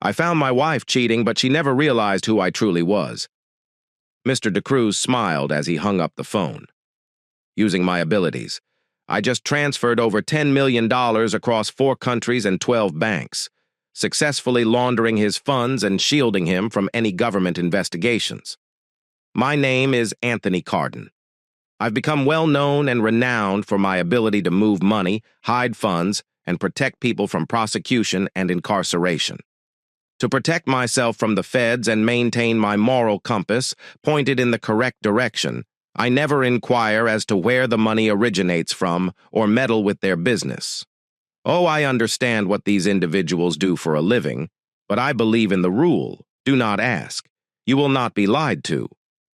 I found my wife cheating, but she never realized who I truly was. Mr. DeCruz smiled as he hung up the phone. Using my abilities, I just transferred over $10 million across 4 countries and 12 banks, successfully laundering his funds and shielding him from any government investigations. My name is Anthony Cardin. I've become well known and renowned for my ability to move money, hide funds, and protect people from prosecution and incarceration. To protect myself from the feds and maintain my moral compass pointed in the correct direction, I never inquire as to where the money originates from or meddle with their business. Oh, I understand what these individuals do for a living, but I believe in the rule, do not ask. You will not be lied to.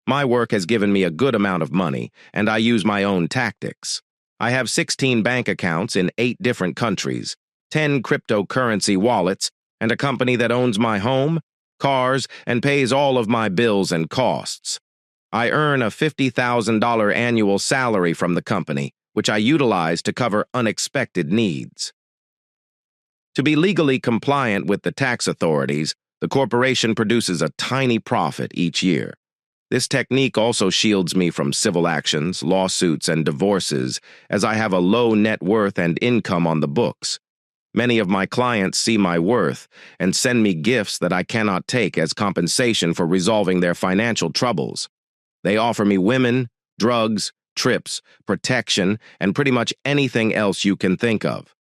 My work has given me a good amount of money, and I use my own tactics. I have 16 bank accounts in 8 different countries, 10 cryptocurrency wallets, and a company that owns my home, cars, and pays all of my bills and costs. I earn a $50,000 annual salary from the company, which I utilize to cover unexpected needs. To be legally compliant with the tax authorities, the corporation produces a tiny profit each year. This technique also shields me from civil actions, lawsuits, and divorces, as I have a low net worth and income on the books. Many of my clients see my worth and send me gifts that I cannot take as compensation for resolving their financial troubles. They offer me women, drugs, trips, protection, and pretty much anything else you can think of.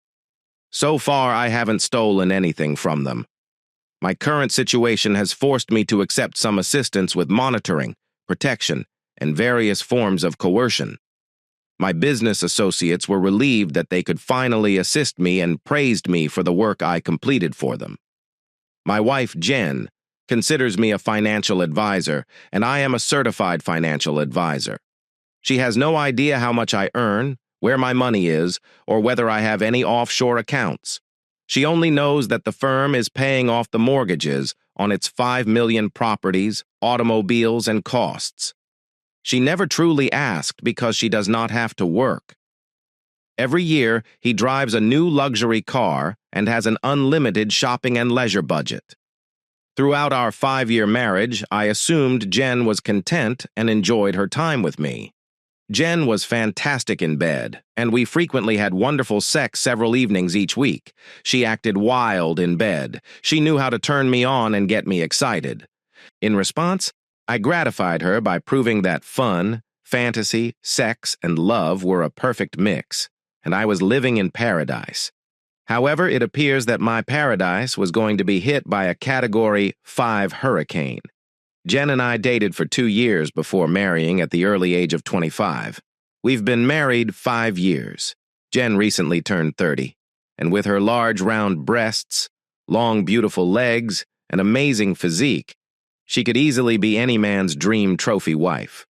So far, I haven't stolen anything from them. My current situation has forced me to accept some assistance with monitoring, protection, and various forms of coercion. My business associates were relieved that they could finally assist me and praised me for the work I completed for them. My wife, Jen, considers me a financial advisor, and I am a certified financial advisor. She has no idea how much I earn, where my money is, or whether I have any offshore accounts. She only knows that the firm is paying off the mortgages on its 5 million properties, automobiles, and costs. She never truly asked because she does not have to work. Every year, he drives a new luxury car and has an unlimited shopping and leisure budget. Throughout our 5-year marriage, I assumed Jen was content and enjoyed her time with me. Jen was fantastic in bed, and we frequently had wonderful sex several evenings each week. She acted wild in bed. She knew how to turn me on and get me excited. In response, I gratified her by proving that fun, fantasy, sex, and love were a perfect mix, and I was living in paradise. However, it appears that my paradise was going to be hit by a Category 5 hurricane. Jen and I dated for 2 years before marrying at the early age of 25. We've been married 5 years. Jen recently turned 30, and with her large round breasts, long beautiful legs, and amazing physique, she could easily be any man's dream trophy wife.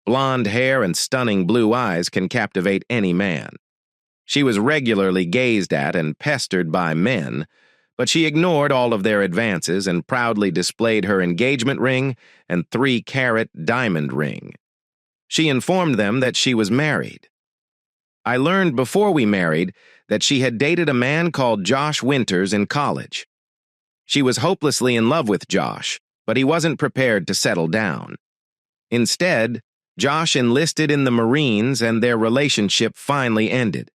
Blonde hair and stunning blue eyes can captivate any man. She was regularly gazed at and pestered by men, but she ignored all of their advances and proudly displayed her engagement ring and 3-carat diamond ring. She informed them that she was married. I learned before we married that she had dated a man called Josh Winters in college. She was hopelessly in love with Josh, but he wasn't prepared to settle down. Instead, Josh enlisted in the Marines and their relationship finally ended.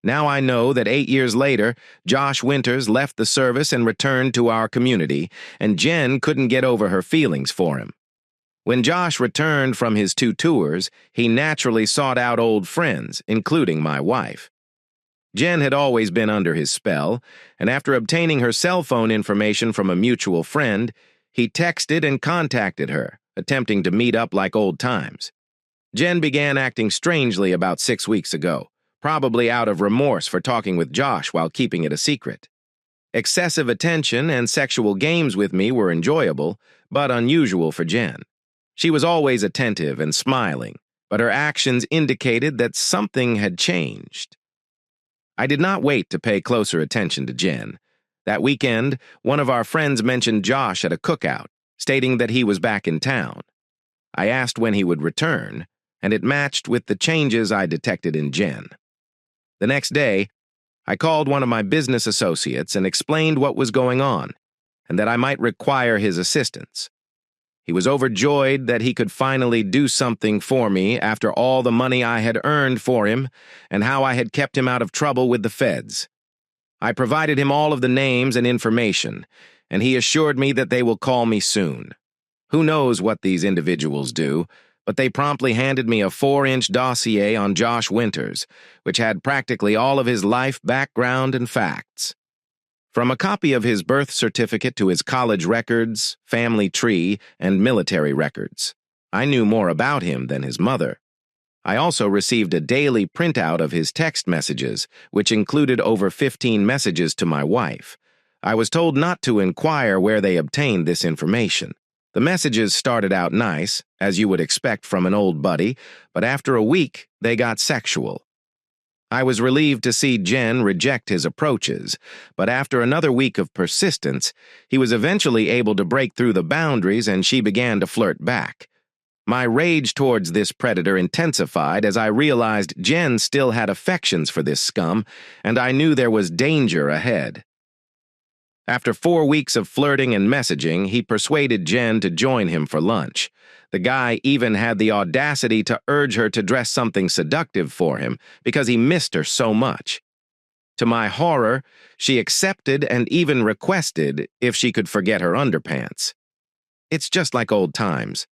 Now I know that 8 years later, Josh Winters left the service and returned to our community, and Jen couldn't get over her feelings for him. When Josh returned from his 2 tours, he naturally sought out old friends, including my wife. Jen had always been under his spell, and after obtaining her cell phone information from a mutual friend, he texted and contacted her, attempting to meet up like old times. Jen began acting strangely about 6 weeks ago, probably out of remorse for talking with Josh while keeping it a secret. Excessive attention and sexual games with me were enjoyable, but unusual for Jen. She was always attentive and smiling, but her actions indicated that something had changed. I did not wait to pay closer attention to Jen. That weekend, one of our friends mentioned Josh at a cookout, stating that he was back in town. I asked when he would return, and it matched with the changes I detected in Jen. The next day, I called one of my business associates and explained what was going on, and that I might require his assistance. He was overjoyed that he could finally do something for me after all the money I had earned for him and how I had kept him out of trouble with the feds. I provided him all of the names and information, and he assured me that they will call me soon. Who knows what these individuals do, but they promptly handed me a 4-inch dossier on Josh Winters, which had practically all of his life background and facts. From a copy of his birth certificate to his college records, family tree, and military records, I knew more about him than his mother. I also received a daily printout of his text messages, which included over 15 messages to my wife. I was told not to inquire where they obtained this information. The messages started out nice, as you would expect from an old buddy, but after a week, they got sexual. I was relieved to see Jen reject his approaches, but after another week of persistence, he was eventually able to break through the boundaries and she began to flirt back. My rage towards this predator intensified as I realized Jen still had affections for this scum, and I knew there was danger ahead. After 4 weeks of flirting and messaging, he persuaded Jen to join him for lunch. The guy even had the audacity to urge her to dress something seductive for him because he missed her so much. To my horror, she accepted and even requested if she could forget her underpants. It's just like old times.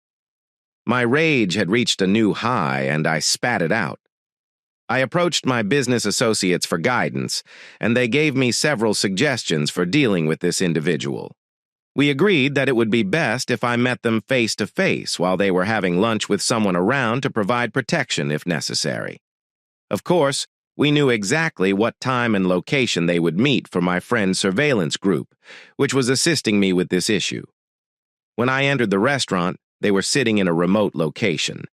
My rage had reached a new high and I spat it out. I approached my business associates for guidance, and they gave me several suggestions for dealing with this individual. We agreed that it would be best if I met them face to face while they were having lunch with someone around to provide protection if necessary. Of course, we knew exactly what time and location they would meet for my friend's surveillance group, which was assisting me with this issue. When I entered the restaurant, they were sitting in a remote location.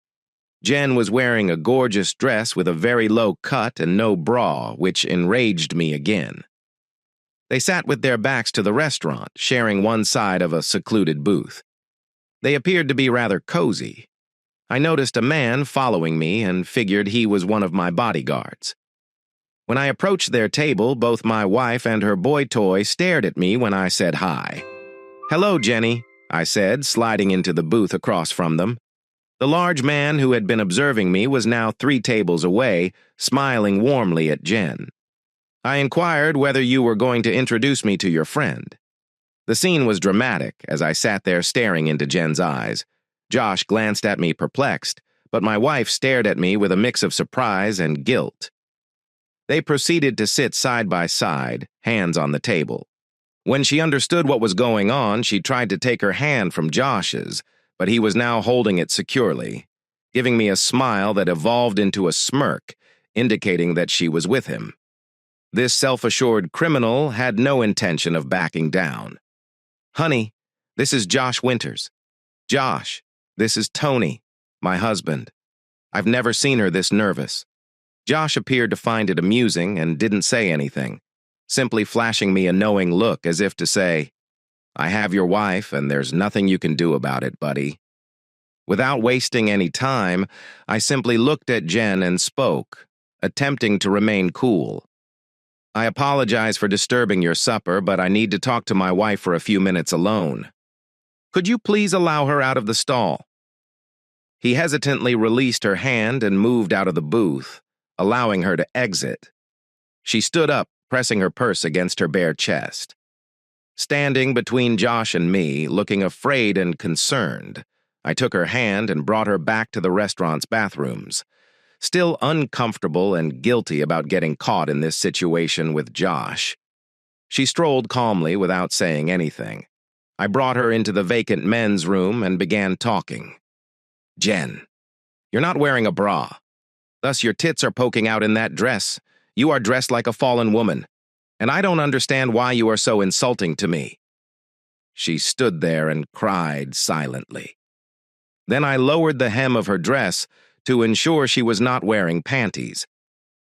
Jen was wearing a gorgeous dress with a very low cut and no bra, which enraged me again. They sat with their backs to the restaurant, sharing one side of a secluded booth. They appeared to be rather cozy. I noticed a man following me and figured he was one of my bodyguards. When I approached their table, both my wife and her boy toy stared at me when I said hi. "Hello, Jenny," I said, sliding into the booth across from them. The large man who had been observing me was now 3 tables away, smiling warmly at Jen. "I inquired whether you were going to introduce me to your friend." The scene was dramatic as I sat there staring into Jen's eyes. Josh glanced at me perplexed, but my wife stared at me with a mix of surprise and guilt. They proceeded to sit side by side, hands on the table. When she understood what was going on, she tried to take her hand from Josh's, but he was now holding it securely, giving me a smile that evolved into a smirk, indicating that she was with him. This self-assured criminal had no intention of backing down. "Honey, this is Josh Winters. Josh, this is Tony, my husband. I've never seen her this nervous." Josh appeared to find it amusing and didn't say anything, simply flashing me a knowing look as if to say, "I have your wife, and there's nothing you can do about it, buddy." Without wasting any time, I simply looked at Jen and spoke, attempting to remain cool. "I apologize for disturbing your supper, but I need to talk to my wife for a few minutes alone. Could you please allow her out of the stall?" He hesitantly released her hand and moved out of the booth, allowing her to exit. She stood up, pressing her purse against her bare chest. Standing between Josh and me, looking afraid and concerned, I took her hand and brought her back to the restaurant's bathrooms. Still uncomfortable and guilty about getting caught in this situation with Josh. She strolled calmly without saying anything. I brought her into the vacant men's room and began talking. "Jen, you're not wearing a bra. Thus your tits are poking out in that dress. You are dressed like a fallen woman, and I don't understand why you are so insulting to me." She stood there and cried silently. Then I lowered the hem of her dress to ensure she was not wearing panties.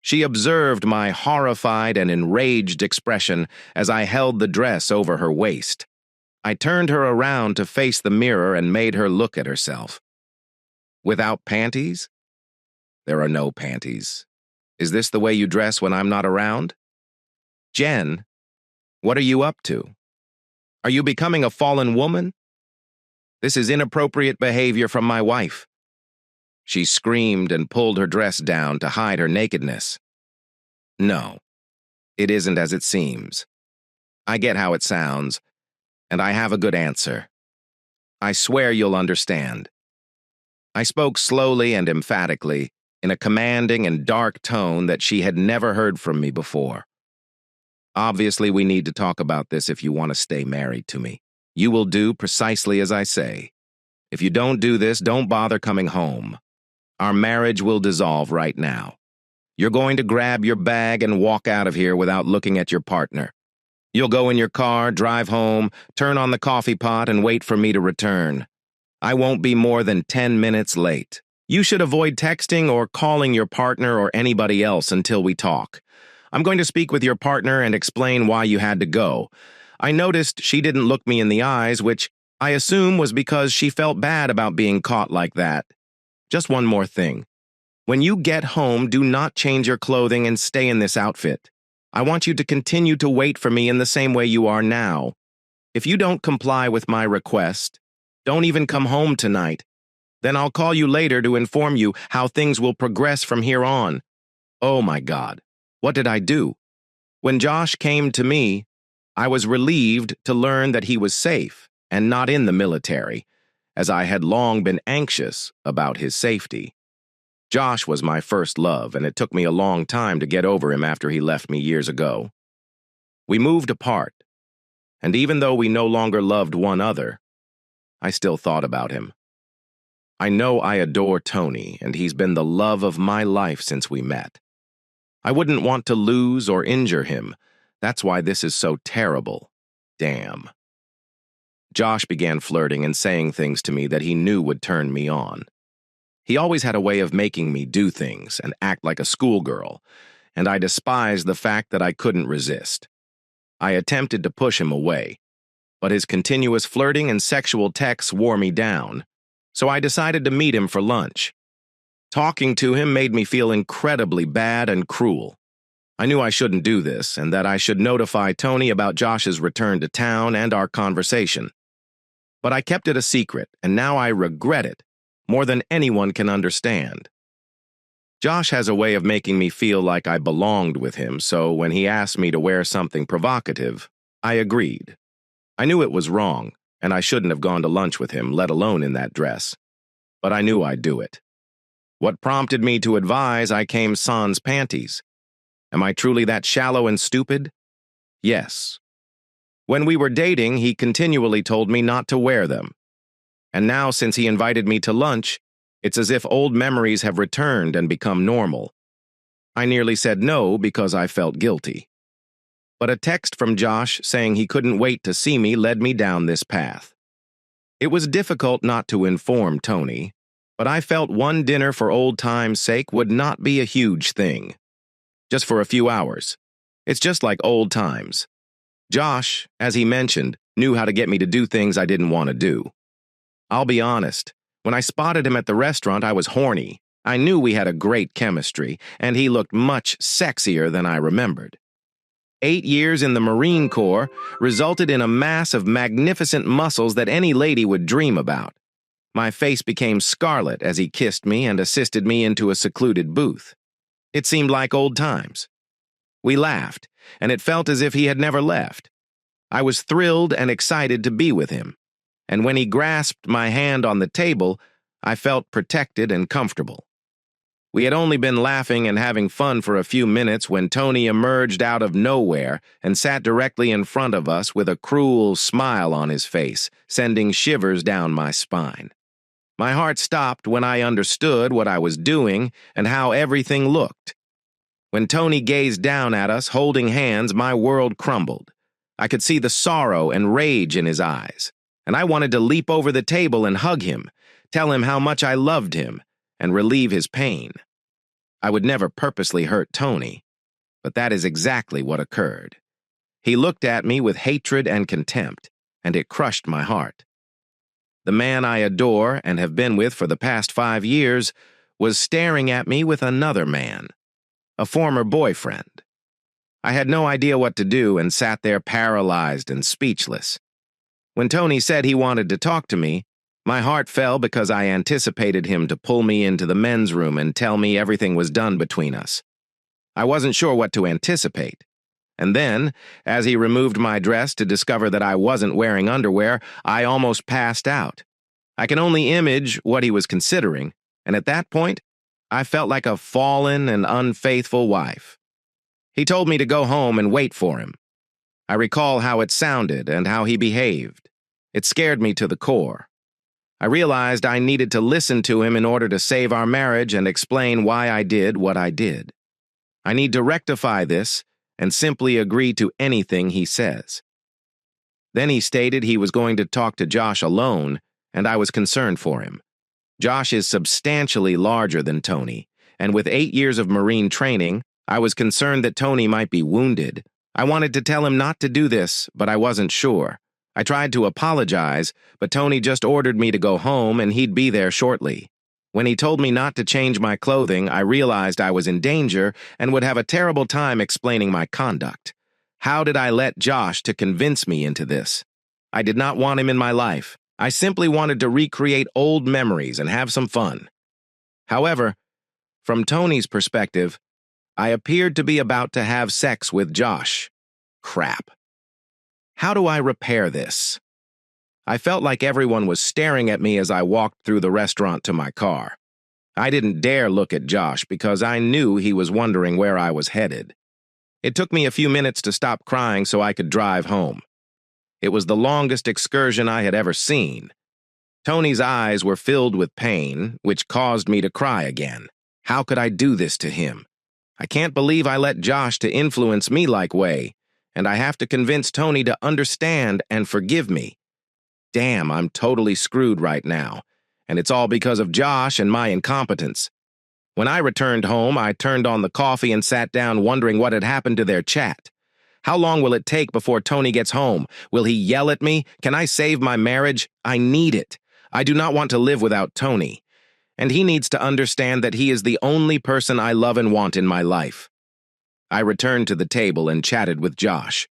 She observed my horrified and enraged expression as I held the dress over her waist. I turned her around to face the mirror and made her look at herself. "Without panties? There are no panties. Is this the way you dress when I'm not around? Jen, what are you up to?" Are you becoming a fallen woman? This is inappropriate behavior from my wife." She screamed and pulled her dress down to hide her nakedness. No, it isn't as it seems. I get how it sounds, and I have a good answer. I swear you'll understand. I spoke slowly and emphatically, in a commanding and dark tone that she had never heard from me before. Obviously, we need to talk about this if you want to stay married to me. You will do precisely as I say. If you don't do this, don't bother coming home. Our marriage will dissolve right now. You're going to grab your bag and walk out of here without looking at your partner. You'll go in your car, drive home, turn on the coffee pot, and wait for me to return. I won't be more than 10 minutes late. You should avoid texting or calling your partner or anybody else until we talk. I'm going to speak with your partner and explain why you had to go. I noticed she didn't look me in the eyes, which I assume was because she felt bad about being caught like that. Just one more thing. When you get home, do not change your clothing and stay in this outfit. I want you to continue to wait for me in the same way you are now. If you don't comply with my request, don't even come home tonight. Then I'll call you later to inform you how things will progress from here on. Oh my God, what did I do? When Josh came to me, I was relieved to learn that he was safe and not in the military, as I had long been anxious about his safety. Josh was my first love, and it took me a long time to get over him after he left me years ago. We moved apart, and even though we no longer loved one another, I still thought about him. I know I adore Tony, and he's been the love of my life since we met. I wouldn't want to lose or injure him. That's why this is so terrible. Damn. Josh began flirting and saying things to me that he knew would turn me on. He always had a way of making me do things and act like a schoolgirl, and I despised the fact that I couldn't resist. I attempted to push him away, but his continuous flirting and sexual texts wore me down, so I decided to meet him for lunch. Talking to him made me feel incredibly bad and cruel. I knew I shouldn't do this, and that I should notify Tony about Josh's return to town and our conversation. But I kept it a secret, and now I regret it more than anyone can understand. Josh has a way of making me feel like I belonged with him, so when he asked me to wear something provocative, I agreed. I knew it was wrong, and I shouldn't have gone to lunch with him, let alone in that dress. But I knew I'd do it. What prompted me to advise I came sans panties? Am I truly that shallow and stupid? Yes. When we were dating, he continually told me not to wear them. And now, since he invited me to lunch, it's as if old memories have returned and become normal. I nearly said no because I felt guilty. But a text from Josh saying he couldn't wait to see me led me down this path. It was difficult not to inform Tony, but I felt one dinner for old time's sake would not be a huge thing. Just for a few hours. It's just like old times. Josh, as he mentioned, knew how to get me to do things I didn't want to do. I'll be honest, when I spotted him at the restaurant, I was horny. I knew we had a great chemistry, and he looked much sexier than I remembered. 8 years in the Marine Corps resulted in a mass of magnificent muscles that any lady would dream about. My face became scarlet as he kissed me and assisted me into a secluded booth. It seemed like old times. We laughed, and it felt as if he had never left. I was thrilled and excited to be with him, and when he grasped my hand on the table, I felt protected and comfortable. We had only been laughing and having fun for a few minutes when Tony emerged out of nowhere and sat directly in front of us with a cruel smile on his face, sending shivers down my spine. My heart stopped when I understood what I was doing and how everything looked. When Tony gazed down at us, holding hands, my world crumbled. I could see the sorrow and rage in his eyes, and I wanted to leap over the table and hug him, tell him how much I loved him, and relieve his pain. I would never purposely hurt Tony, but that is exactly what occurred. He looked at me with hatred and contempt, and it crushed my heart. The man I adore and have been with for the past 5 years was staring at me with another man, a former boyfriend. I had no idea what to do and sat there paralyzed and speechless. When Tony said he wanted to talk to me, my heart fell because I anticipated him to pull me into the men's room and tell me everything was done between us. I wasn't sure what to anticipate. And then, as he removed my dress to discover that I wasn't wearing underwear, I almost passed out. I can only image what he was considering, and at that point, I felt like a fallen and unfaithful wife. He told me to go home and wait for him. I recall how it sounded and how he behaved. It scared me to the core. I realized I needed to listen to him in order to save our marriage and explain why I did what I did. I need to rectify this and simply agree to anything he says. Then he stated he was going to talk to Josh alone, and I was concerned for him. Josh is substantially larger than Tony, and with 8 years of Marine training, I was concerned that Tony might be wounded. I wanted to tell him not to do this, but I wasn't sure. I tried to apologize, but Tony just ordered me to go home and he'd be there shortly. When he told me not to change my clothing, I realized I was in danger and would have a terrible time explaining my conduct. How did I let Josh to convince me into this? I did not want him in my life. I simply wanted to recreate old memories and have some fun. However, from Tony's perspective, I appeared to be about to have sex with Josh. Crap. How do I repair this? I felt like everyone was staring at me as I walked through the restaurant to my car. I didn't dare look at Josh because I knew he was wondering where I was headed. It took me a few minutes to stop crying so I could drive home. It was the longest excursion I had ever seen. Tony's eyes were filled with pain, which caused me to cry again. How could I do this to him? I can't believe I let Josh to influence me like way, and I have to convince Tony to understand and forgive me. Damn, I'm totally screwed right now, and it's all because of Josh and my incompetence. When I returned home, I turned on the coffee and sat down wondering what had happened to their chat. How long will it take before Tony gets home? Will he yell at me? Can I save my marriage? I need it. I do not want to live without Tony. And he needs to understand that he is the only person I love and want in my life. I returned to the table and chatted with Josh.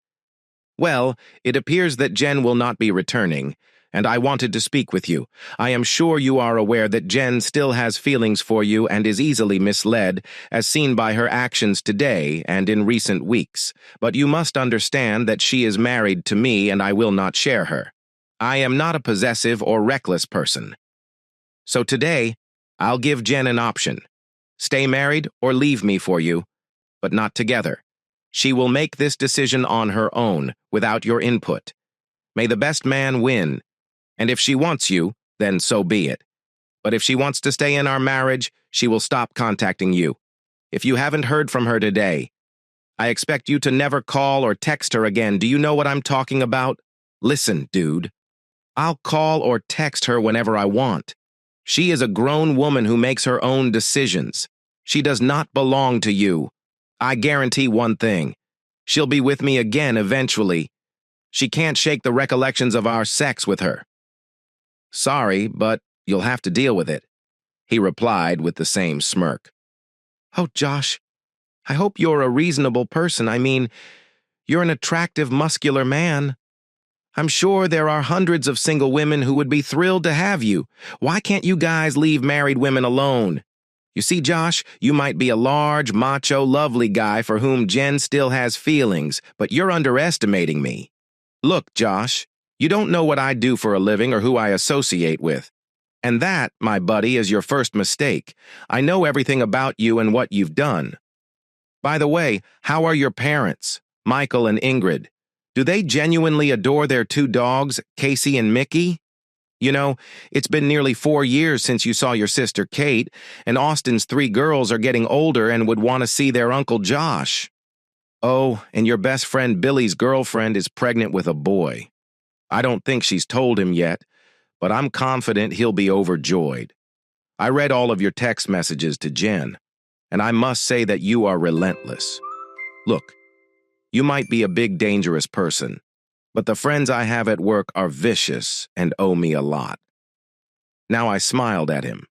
Well, it appears that Jen will not be returning, and I wanted to speak with you. I am sure you are aware that Jen still has feelings for you and is easily misled, as seen by her actions today and in recent weeks. But you must understand that she is married to me and I will not share her. I am not a possessive or reckless person. So today, I'll give Jen an option. Stay married or leave me for you, but not together. She will make this decision on her own, without your input. May the best man win. And if she wants you, then so be it. But if she wants to stay in our marriage, she will stop contacting you. If you haven't heard from her today, I expect you to never call or text her again. Do you know what I'm talking about? Listen, dude. I'll call or text her whenever I want. She is a grown woman who makes her own decisions. She does not belong to you. I guarantee one thing. She'll be with me again eventually. She can't shake the recollections of our sex with her. Sorry, but you'll have to deal with it, he replied with the same smirk. Oh, Josh, I hope you're a reasonable person. I mean, you're an attractive, muscular man. I'm sure there are hundreds of single women who would be thrilled to have you. Why can't you guys leave married women alone? You see, Josh, you might be a large, macho, lovely guy for whom Jen still has feelings, but you're underestimating me. Look, Josh, you don't know what I do for a living or who I associate with. And that, my buddy, is your first mistake. I know everything about you and what you've done. By the way, how are your parents, Michael and Ingrid? Do they genuinely adore their 2 dogs, Casey and Mickey? You know, it's been nearly 4 years since you saw your sister Kate, and Austin's 3 girls are getting older and would want to see their Uncle Josh. Oh, and your best friend Billy's girlfriend is pregnant with a boy. I don't think she's told him yet, but I'm confident he'll be overjoyed. I read all of your text messages to Jen, and I must say that you are relentless. Look, you might be a big, dangerous person, but the friends I have at work are vicious and owe me a lot. Now I smiled at him.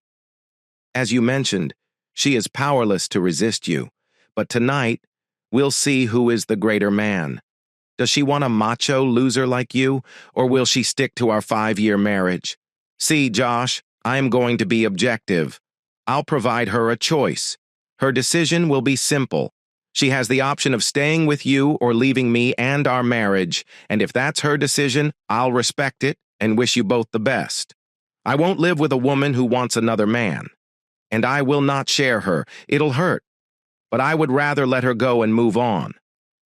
As you mentioned, she is powerless to resist you, but tonight, we'll see who is the greater man. Does she want a macho loser like you, or will she stick to our 5-year marriage? See, Josh, I am going to be objective. I'll provide her a choice. Her decision will be simple. She has the option of staying with you or leaving me and our marriage, and if that's her decision, I'll respect it and wish you both the best. I won't live with a woman who wants another man, and I will not share her. It'll hurt, but I would rather let her go and move on.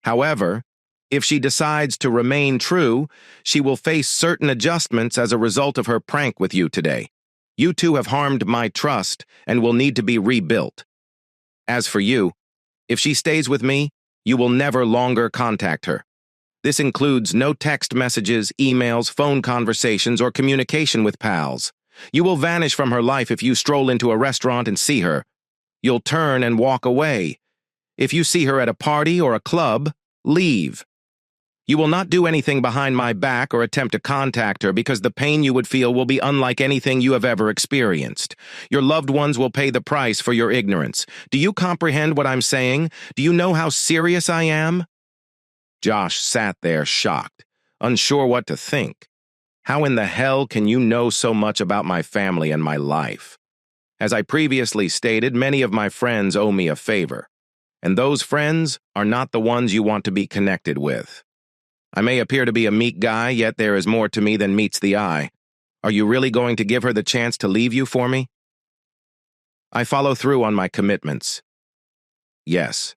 However, if she decides to remain true, she will face certain adjustments as a result of her prank with you today. You two have harmed my trust and will need to be rebuilt. As for you, if she stays with me, you will never longer contact her. This includes no text messages, emails, phone conversations, or communication with pals. You will vanish from her life if you stroll into a restaurant and see her. You'll turn and walk away. If you see her at a party or a club, leave. You will not do anything behind my back or attempt to contact her because the pain you would feel will be unlike anything you have ever experienced. Your loved ones will pay the price for your ignorance. Do you comprehend what I'm saying? Do you know how serious I am? Josh sat there shocked, unsure what to think. How in the hell can you know so much about my family and my life? As I previously stated, many of my friends owe me a favor, and those friends are not the ones you want to be connected with. I may appear to be a meek guy, yet there is more to me than meets the eye. Are you really going to give her the chance to leave you for me? I follow through on my commitments. Yes.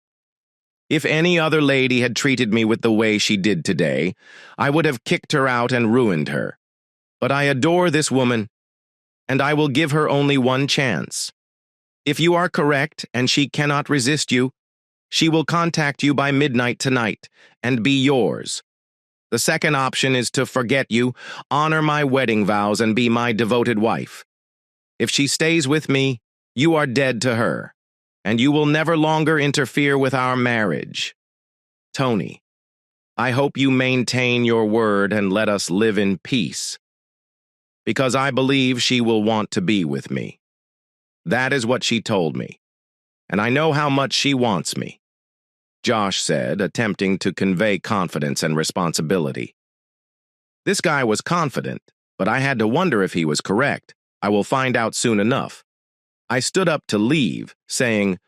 If any other lady had treated me with the way she did today, I would have kicked her out and ruined her. But I adore this woman, and I will give her only one chance. If you are correct and she cannot resist you, she will contact you by midnight tonight and be yours. The second option is to forget you, honor my wedding vows, and be my devoted wife. If she stays with me, you are dead to her, and you will never longer interfere with our marriage. Tony, I hope you maintain your word and let us live in peace, because I believe she will want to be with me. That is what she told me, and I know how much she wants me. Josh said, attempting to convey confidence and responsibility. This guy was confident, but I had to wonder if he was correct. I will find out soon enough. I stood up to leave, saying,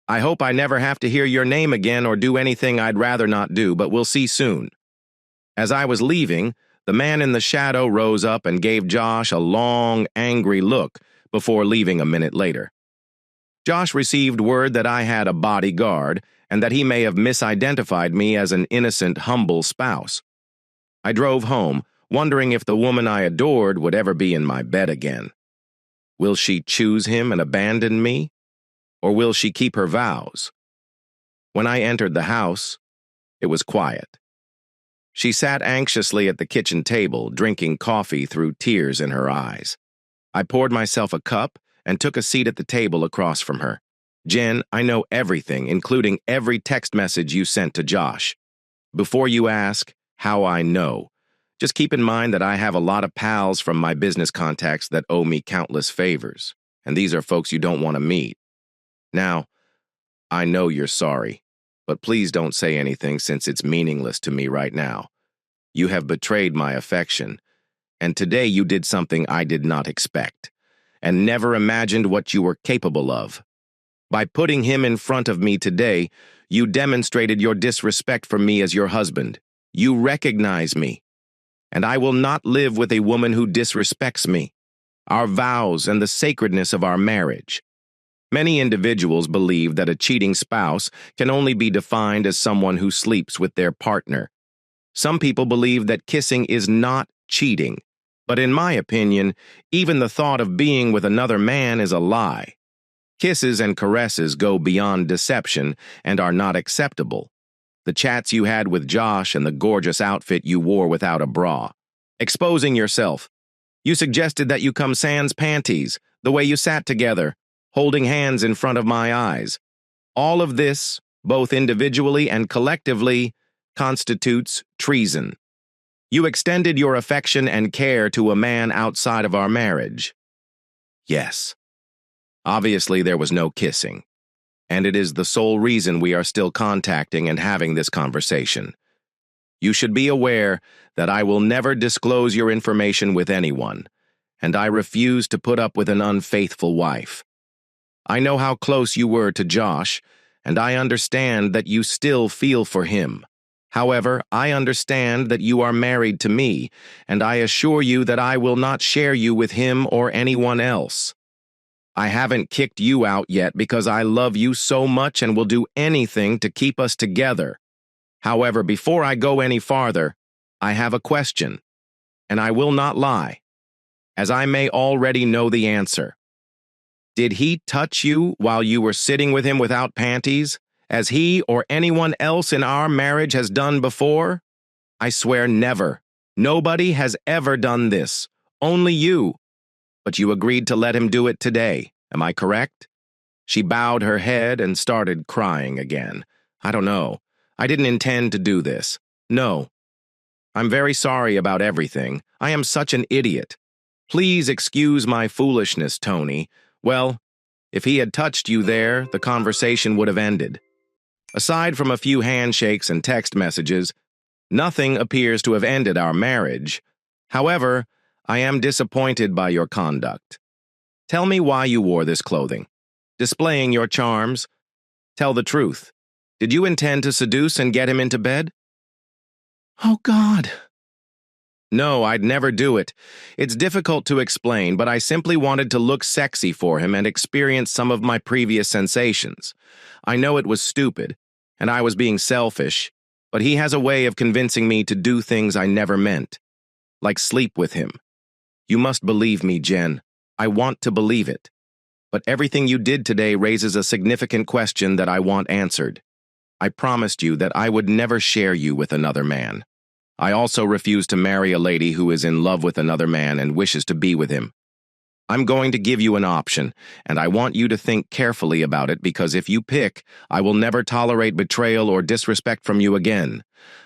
I hope I never have to hear your name again or do anything I'd rather not do, but we'll see soon. As I was leaving, the man in the shadow rose up and gave Josh a long, angry look before leaving a minute later. Josh received word that I had a bodyguard and that he may have misidentified me as an innocent, humble spouse. I drove home, wondering if the woman I adored would ever be in my bed again. Will she choose him and abandon me? Or will she keep her vows? When I entered the house, it was quiet. She sat anxiously at the kitchen table, drinking coffee through tears in her eyes. I poured myself a cup and took a seat at the table across from her. Jen, I know everything, including every text message you sent to Josh. Before you ask how I know, just keep in mind that I have a lot of pals from my business contacts that owe me countless favors, and these are folks you don't want to meet. Now, I know you're sorry, but please don't say anything since it's meaningless to me right now. You have betrayed my affection, and today you did something I did not expect, and never imagined what you were capable of. By putting him in front of me today, you demonstrated your disrespect for me as your husband. You recognize me, and I will not live with a woman who disrespects me, our vows, and the sacredness of our marriage. Many individuals believe that a cheating spouse can only be defined as someone who sleeps with their partner. Some people believe that kissing is not cheating, but in my opinion, even the thought of being with another man is a lie. Kisses and caresses go beyond deception and are not acceptable. The chats you had with Josh and the gorgeous outfit you wore without a bra. Exposing yourself. You suggested that you come sans panties, the way you sat together, holding hands in front of my eyes. All of this, both individually and collectively, constitutes treason. You extended your affection and care to a man outside of our marriage. Yes. Obviously, there was no kissing, and it is the sole reason we are still contacting and having this conversation. You should be aware that I will never disclose your information with anyone, and I refuse to put up with an unfaithful wife. I know how close you were to Josh, and I understand that you still feel for him. However, I understand that you are married to me, and I assure you that I will not share you with him or anyone else. I haven't kicked you out yet because I love you so much and will do anything to keep us together. However, before I go any farther, I have a question, and I will not lie, as I may already know the answer. Did he touch you while you were sitting with him without panties, as he or anyone else in our marriage has done before? I swear never. Nobody has ever done this. Only you. But you agreed to let him do it today. Am I correct? She bowed her head and started crying again. I don't know. I didn't intend to do this. No. I'm very sorry about everything. I am such an idiot. Please excuse my foolishness, Tony. Well, if he had touched you there, the conversation would have ended. Aside from a few handshakes and text messages, nothing appears to have ended our marriage. However, I am disappointed by your conduct. Tell me why you wore this clothing. Displaying your charms. Tell the truth. Did you intend to seduce and get him into bed? Oh, God. No, I'd never do it. It's difficult to explain, but I simply wanted to look sexy for him and experience some of my previous sensations. I know it was stupid, and I was being selfish, but he has a way of convincing me to do things I never meant, like sleep with him. You must believe me, Jen. I want to believe it. But everything you did today raises a significant question that I want answered. I promised you that I would never share you with another man. I also refuse to marry a lady who is in love with another man and wishes to be with him. I'm going to give you an option, and I want you to think carefully about it because if you pick, I will never tolerate betrayal or disrespect from you again.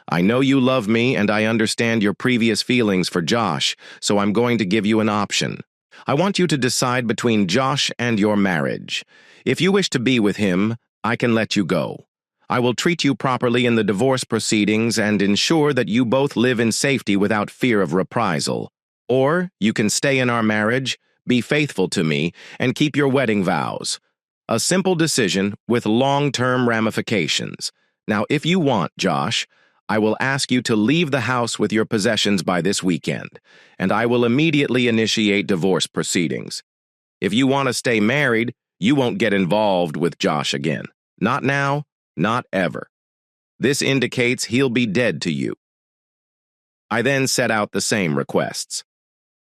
I know you love me and I understand your previous feelings for Josh, so I'm going to give you an option. I want you to decide between Josh and your marriage. If you wish to be with him, I can let you go. I will treat you properly in the divorce proceedings and ensure that you both live in safety without fear of reprisal. Or you can stay in our marriage, be faithful to me, and keep your wedding vows. A simple decision with long-term ramifications. Now, if you want, Josh, I will ask you to leave the house with your possessions by this weekend, and I will immediately initiate divorce proceedings. If you want to stay married, you won't get involved with Josh again. Not now, not ever. This indicates he'll be dead to you. I then set out the same requests.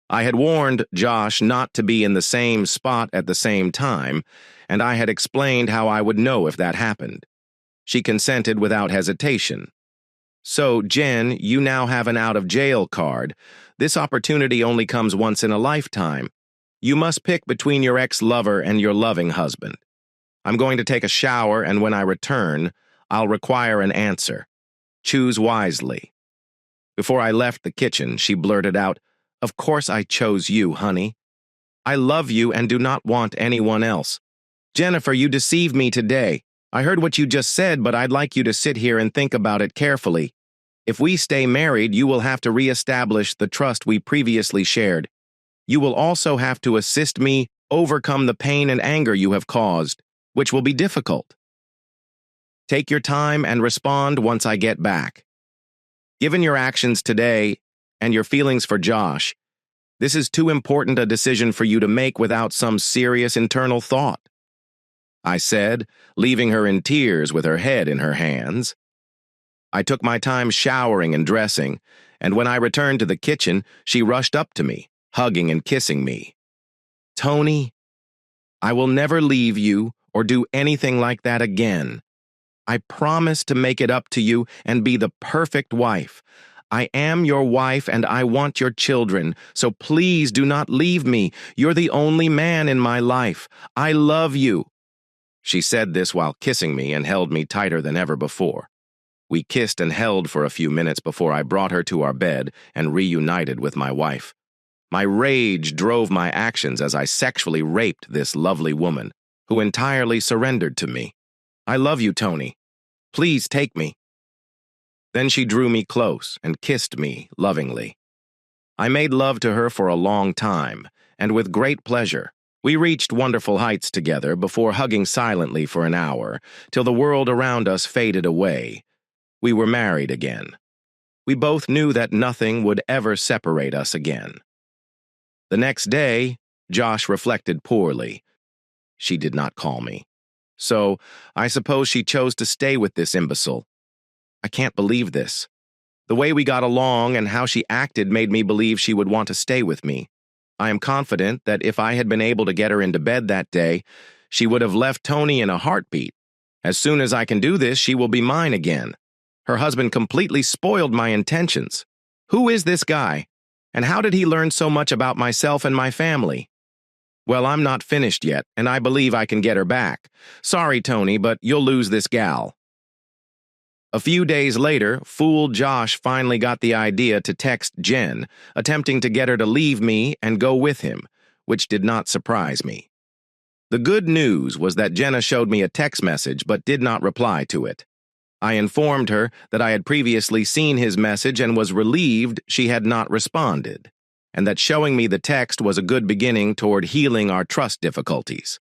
I had warned Josh not to be in the same spot at the same time, and I had explained how I would know if that happened. She consented without hesitation. So, Jen, you now have an out-of-jail card. This opportunity only comes once in a lifetime. You must pick between your ex-lover and your loving husband. I'm going to take a shower, and when I return, I'll require an answer. Choose wisely. Before I left the kitchen, she blurted out, "Of course I chose you, honey. I love you and do not want anyone else. Jennifer, you deceived me today. I heard what you just said, but I'd like you to sit here and think about it carefully. If we stay married, you will have to reestablish the trust we previously shared. You will also have to assist me overcome the pain and anger you have caused, which will be difficult. Take your time and respond once I get back. Given your actions today and your feelings for Josh, this is too important a decision for you to make without some serious internal thought," I said, leaving her in tears with her head in her hands. I took my time showering and dressing, and when I returned to the kitchen, she rushed up to me, hugging and kissing me. "Tony, I will never leave you or do anything like that again. I promise to make it up to you and be the perfect wife. I am your wife and I want your children, so please do not leave me. You're the only man in my life. I love you." She said this while kissing me and held me tighter than ever before. We kissed and held for a few minutes before I brought her to our bed and reunited with my wife. My rage drove my actions as I sexually raped this lovely woman, who entirely surrendered to me. "I love you, Tony. Please take me." Then she drew me close and kissed me lovingly. I made love to her for a long time, and with great pleasure. We reached wonderful heights together before hugging silently for an hour, till the world around us faded away. We were married again. We both knew that nothing would ever separate us again. The next day, Josh reflected poorly. She did not call me. So, I suppose she chose to stay with this imbecile. I can't believe this. The way we got along and how she acted made me believe she would want to stay with me. I am confident that if I had been able to get her into bed that day, she would have left Tony in a heartbeat. As soon as I can do this, she will be mine again. Her husband completely spoiled my intentions. Who is this guy? And how did he learn so much about myself and my family? Well, I'm not finished yet, and I believe I can get her back. Sorry, Tony, but you'll lose this gal. A few days later, fool Josh finally got the idea to text Jen, attempting to get her to leave me and go with him, which did not surprise me. The good news was that Jenna showed me a text message but did not reply to it. I informed her that I had previously seen his message and was relieved she had not responded, and that showing me the text was a good beginning toward healing our trust difficulties.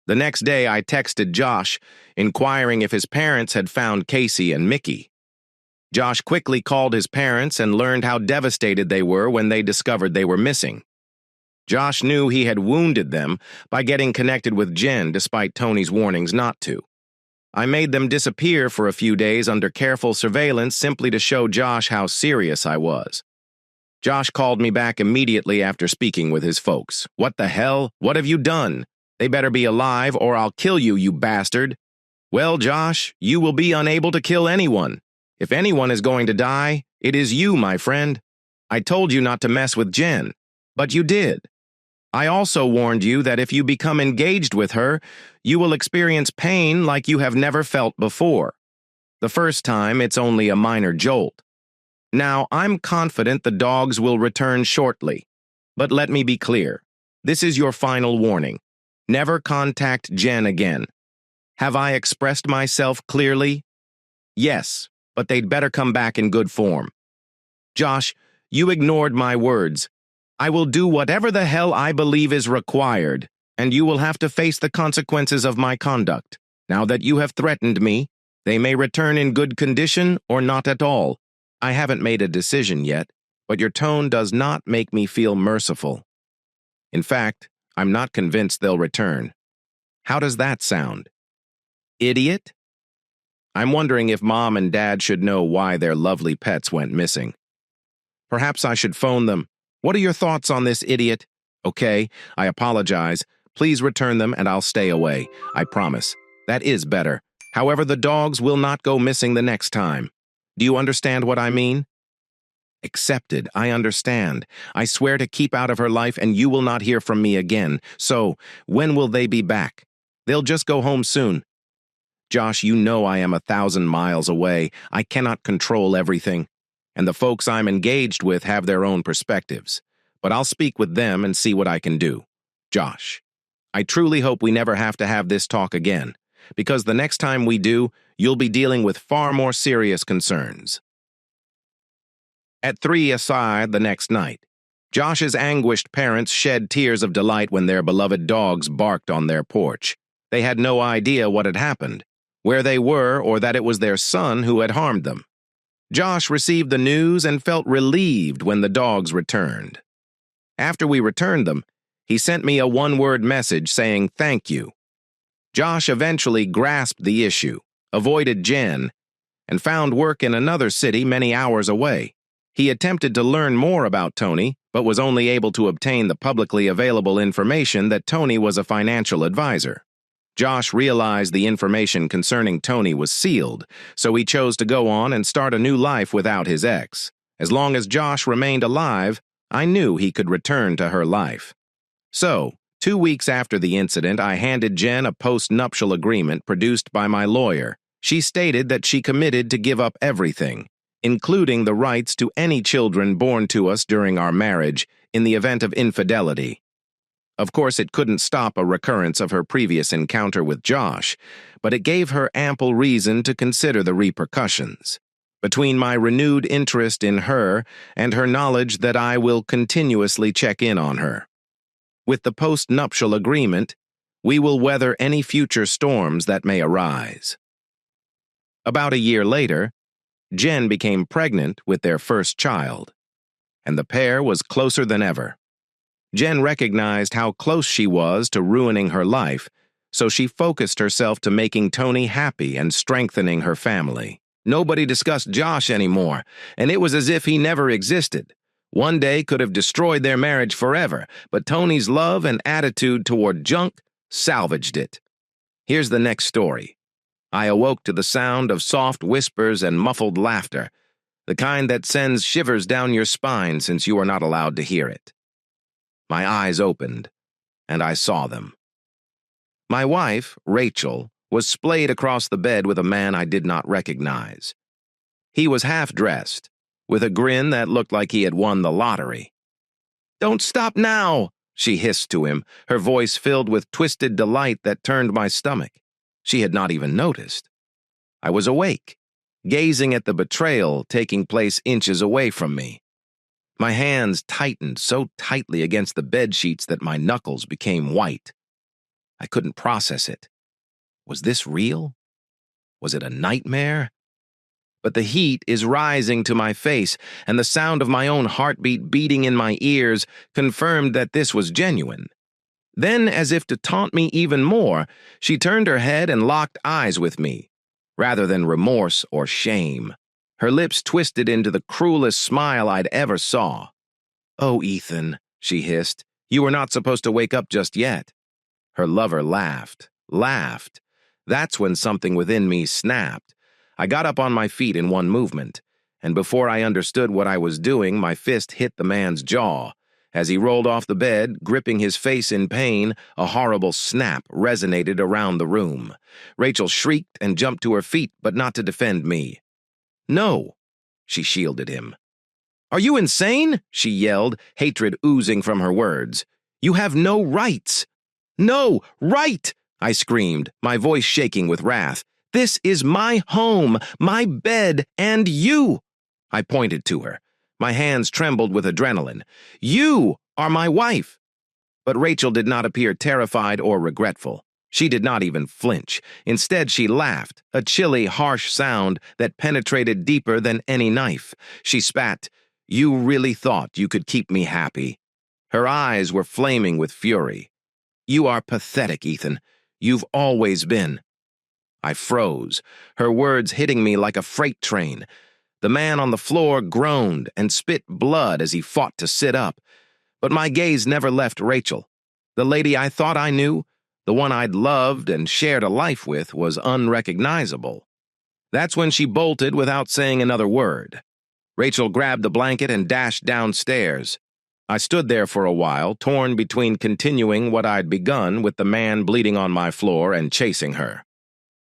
The next day, I texted Josh, inquiring if his parents had found Casey and Mickey. Josh quickly called his parents and learned how devastated they were when they discovered they were missing. Josh knew he had wounded them by getting connected with Jen despite Tony's warnings not to. I made them disappear for a few days under careful surveillance simply to show Josh how serious I was. Josh called me back immediately after speaking with his folks. "What the hell? What have you done? They better be alive or I'll kill you, you bastard." "Well, Josh, you will be unable to kill anyone. If anyone is going to die, it is you, my friend. I told you not to mess with Jen, but you did. I also warned you that if you become engaged with her, you will experience pain like you have never felt before. The first time, it's only a minor jolt. Now, I'm confident the dogs will return shortly. But let me be clear. This is your final warning. Never contact Jen again. Have I expressed myself clearly? Yes, but they'd better come back in good form. Josh, you ignored my words. I will do whatever the hell I believe is required, and you will have to face the consequences of my conduct. Now that you have threatened me, they may return in good condition or not at all. I haven't made a decision yet, but your tone does not make me feel merciful. In fact, I'm not convinced they'll return. How does that sound? Idiot? I'm wondering if Mom and Dad should know why their lovely pets went missing. Perhaps I should phone them. What are your thoughts on this, idiot? Okay, I apologize. Please return them and I'll stay away. I promise. That is better. However, the dogs will not go missing the next time. Do you understand what I mean? Accepted. I understand. I swear to keep out of her life and you will not hear from me again. So, when will they be back? They'll just go home soon. Josh, you know I am 1,000 miles away. I cannot control everything. And the folks I'm engaged with have their own perspectives. But I'll speak with them and see what I can do. Josh, I truly hope we never have to have this talk again, because the next time we do, you'll be dealing with far more serious concerns. At 3 aside the next night, Josh's anguished parents shed tears of delight when their beloved dogs barked on their porch. They had no idea what had happened, where they were, or that it was their son who had harmed them. Josh received the news and felt relieved when the dogs returned. After we returned them, he sent me a one-word message saying thank you. Josh eventually grasped the issue, avoided Jen, and found work in another city many hours away. He attempted to learn more about Tony, but was only able to obtain the publicly available information that Tony was a financial advisor. Josh realized the information concerning Tony was sealed, so he chose to go on and start a new life without his ex. As long as Josh remained alive, I knew he could return to her life. So, 2 weeks after the incident, I handed Jen a post-nuptial agreement produced by my lawyer. She stated that she committed to give up everything, including the rights to any children born to us during our marriage in the event of infidelity. Of course, it couldn't stop a recurrence of her previous encounter with Josh, but it gave her ample reason to consider the repercussions. between my renewed interest in her and her knowledge that I will continuously check in on her. With the post-nuptial agreement, we will weather any future storms that may arise. About a year later, Jen became pregnant with their first child, and the pair was closer than ever. Jen recognized how close she was to ruining her life, so she focused herself to making Tony happy and strengthening her family. Nobody discussed Josh anymore, and it was as if he never existed. One day could have destroyed their marriage forever, but Tony's love and attitude toward junk salvaged it. Here's the next story. I awoke to the sound of soft whispers and muffled laughter, the kind that sends shivers down your spine since you are not allowed to hear it. My eyes opened, and I saw them. My wife, Rachel, was splayed across the bed with a man I did not recognize. He was half-dressed, with a grin that looked like he had won the lottery. "Don't stop now," she hissed to him, her voice filled with twisted delight that turned my stomach. She had not even noticed. I was awake, gazing at the betrayal taking place inches away from me. My hands tightened so tightly against the bedsheets that my knuckles became white. I couldn't process it. Was this real? Was it a nightmare? But the heat is rising to my face, and the sound of my own heartbeat beating in my ears confirmed that this was genuine. Then, as if to taunt me even more, she turned her head and locked eyes with me, rather than remorse or shame. Her lips twisted into the cruelest smile I'd ever saw. "Oh, Ethan," she hissed, "you were not supposed to wake up just yet." Her lover laughed. That's when something within me snapped. I got up on my feet in one movement, and before I understood what I was doing, my fist hit the man's jaw. As he rolled off the bed, gripping his face in pain, a horrible snap resonated around the room. Rachel shrieked and jumped to her feet, but not to defend me. "No," she shielded him. "Are you insane?" she yelled, hatred oozing from her words. "You have no rights." "No right!" I screamed, my voice shaking with wrath. "This is my home, my bed, and you!" I pointed to her. My hands trembled with adrenaline. "You are my wife!" But Rachel did not appear terrified or regretful. She did not even flinch. Instead, she laughed, a chilly, harsh sound that penetrated deeper than any knife. She spat, "You really thought you could keep me happy?" Her eyes were flaming with fury. "You are pathetic, Ethan. You've always been." I froze, her words hitting me like a freight train. The man on the floor groaned and spit blood as he fought to sit up. But my gaze never left Rachel. The lady I thought I knew, the one I'd loved and shared a life with, was unrecognizable. That's when she bolted without saying another word. Rachel grabbed the blanket and dashed downstairs. I stood there for a while, torn between continuing what I'd begun with the man bleeding on my floor and chasing her.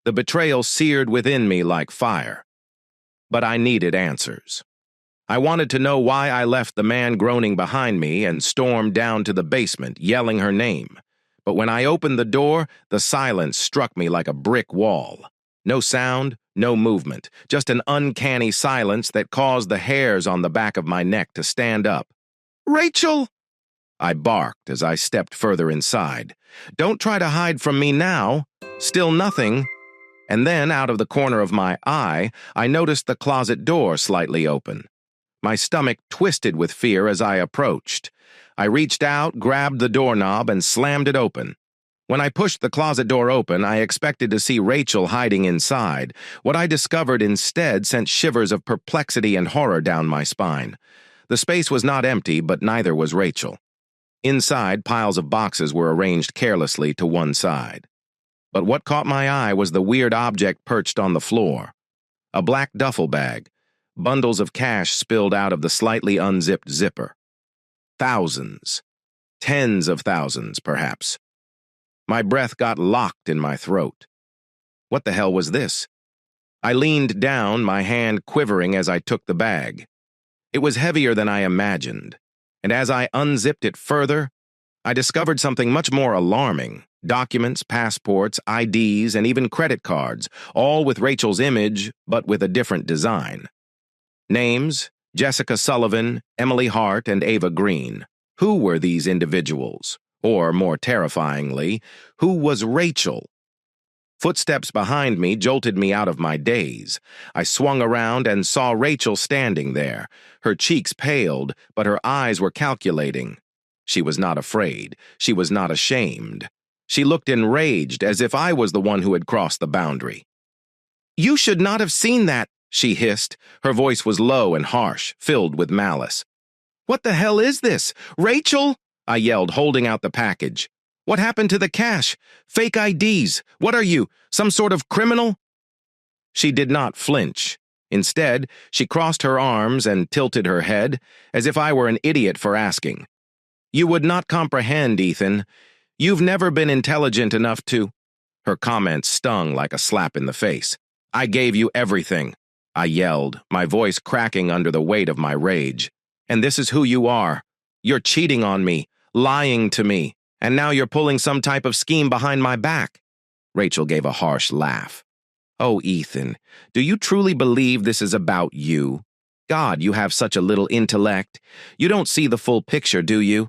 The betrayal seared within me like fire. But I needed answers. I wanted to know why I left the man groaning behind me and stormed down to the basement, yelling her name. But when I opened the door, the silence struck me like a brick wall. No sound, no movement, just an uncanny silence that caused the hairs on the back of my neck to stand up. "Rachel!" I barked as I stepped further inside. "Don't try to hide from me now." Still nothing. And then, out of the corner of my eye, I noticed the closet door slightly open. My stomach twisted with fear as I approached. I reached out, grabbed the doorknob, and slammed it open. When I pushed the closet door open, I expected to see Rachel hiding inside. What I discovered instead sent shivers of perplexity and horror down my spine. The space was not empty, but neither was Rachel. Inside, piles of boxes were arranged carelessly to one side. But what caught my eye was the weird object perched on the floor. A black duffel bag, bundles of cash spilled out of the slightly unzipped zipper. Thousands. Tens of thousands, perhaps. My breath got locked in my throat. What the hell was this? I leaned down, my hand quivering as I took the bag. It was heavier than I imagined, and as I unzipped it further, I discovered something much more alarming. Documents, passports, IDs, and even credit cards, all with Rachel's image, but with a different design. Names: Jessica Sullivan, Emily Hart, and Ava Green. Who were these individuals? Or, more terrifyingly, who was Rachel? Footsteps behind me jolted me out of my daze. I swung around and saw Rachel standing there. Her cheeks paled, but her eyes were calculating. She was not afraid. She was not ashamed. She looked enraged, as if I was the one who had crossed the boundary. "You should not have seen that," she hissed. Her voice was low and harsh, filled with malice. "What the hell is this? Rachel?" I yelled, holding out the package. "What happened to the cash? Fake IDs? What are you, some sort of criminal?" She did not flinch. Instead, she crossed her arms and tilted her head, as if I were an idiot for asking. "You would not comprehend, Ethan. You've never been intelligent enough to—" Her comment stung like a slap in the face. "I gave you everything," I yelled, my voice cracking under the weight of my rage. "And this is who you are. You're cheating on me, lying to me, and now you're pulling some type of scheme behind my back." Rachel gave a harsh laugh. "Oh, Ethan, do you truly believe this is about you? God, you have such a little intellect. You don't see the full picture, do you?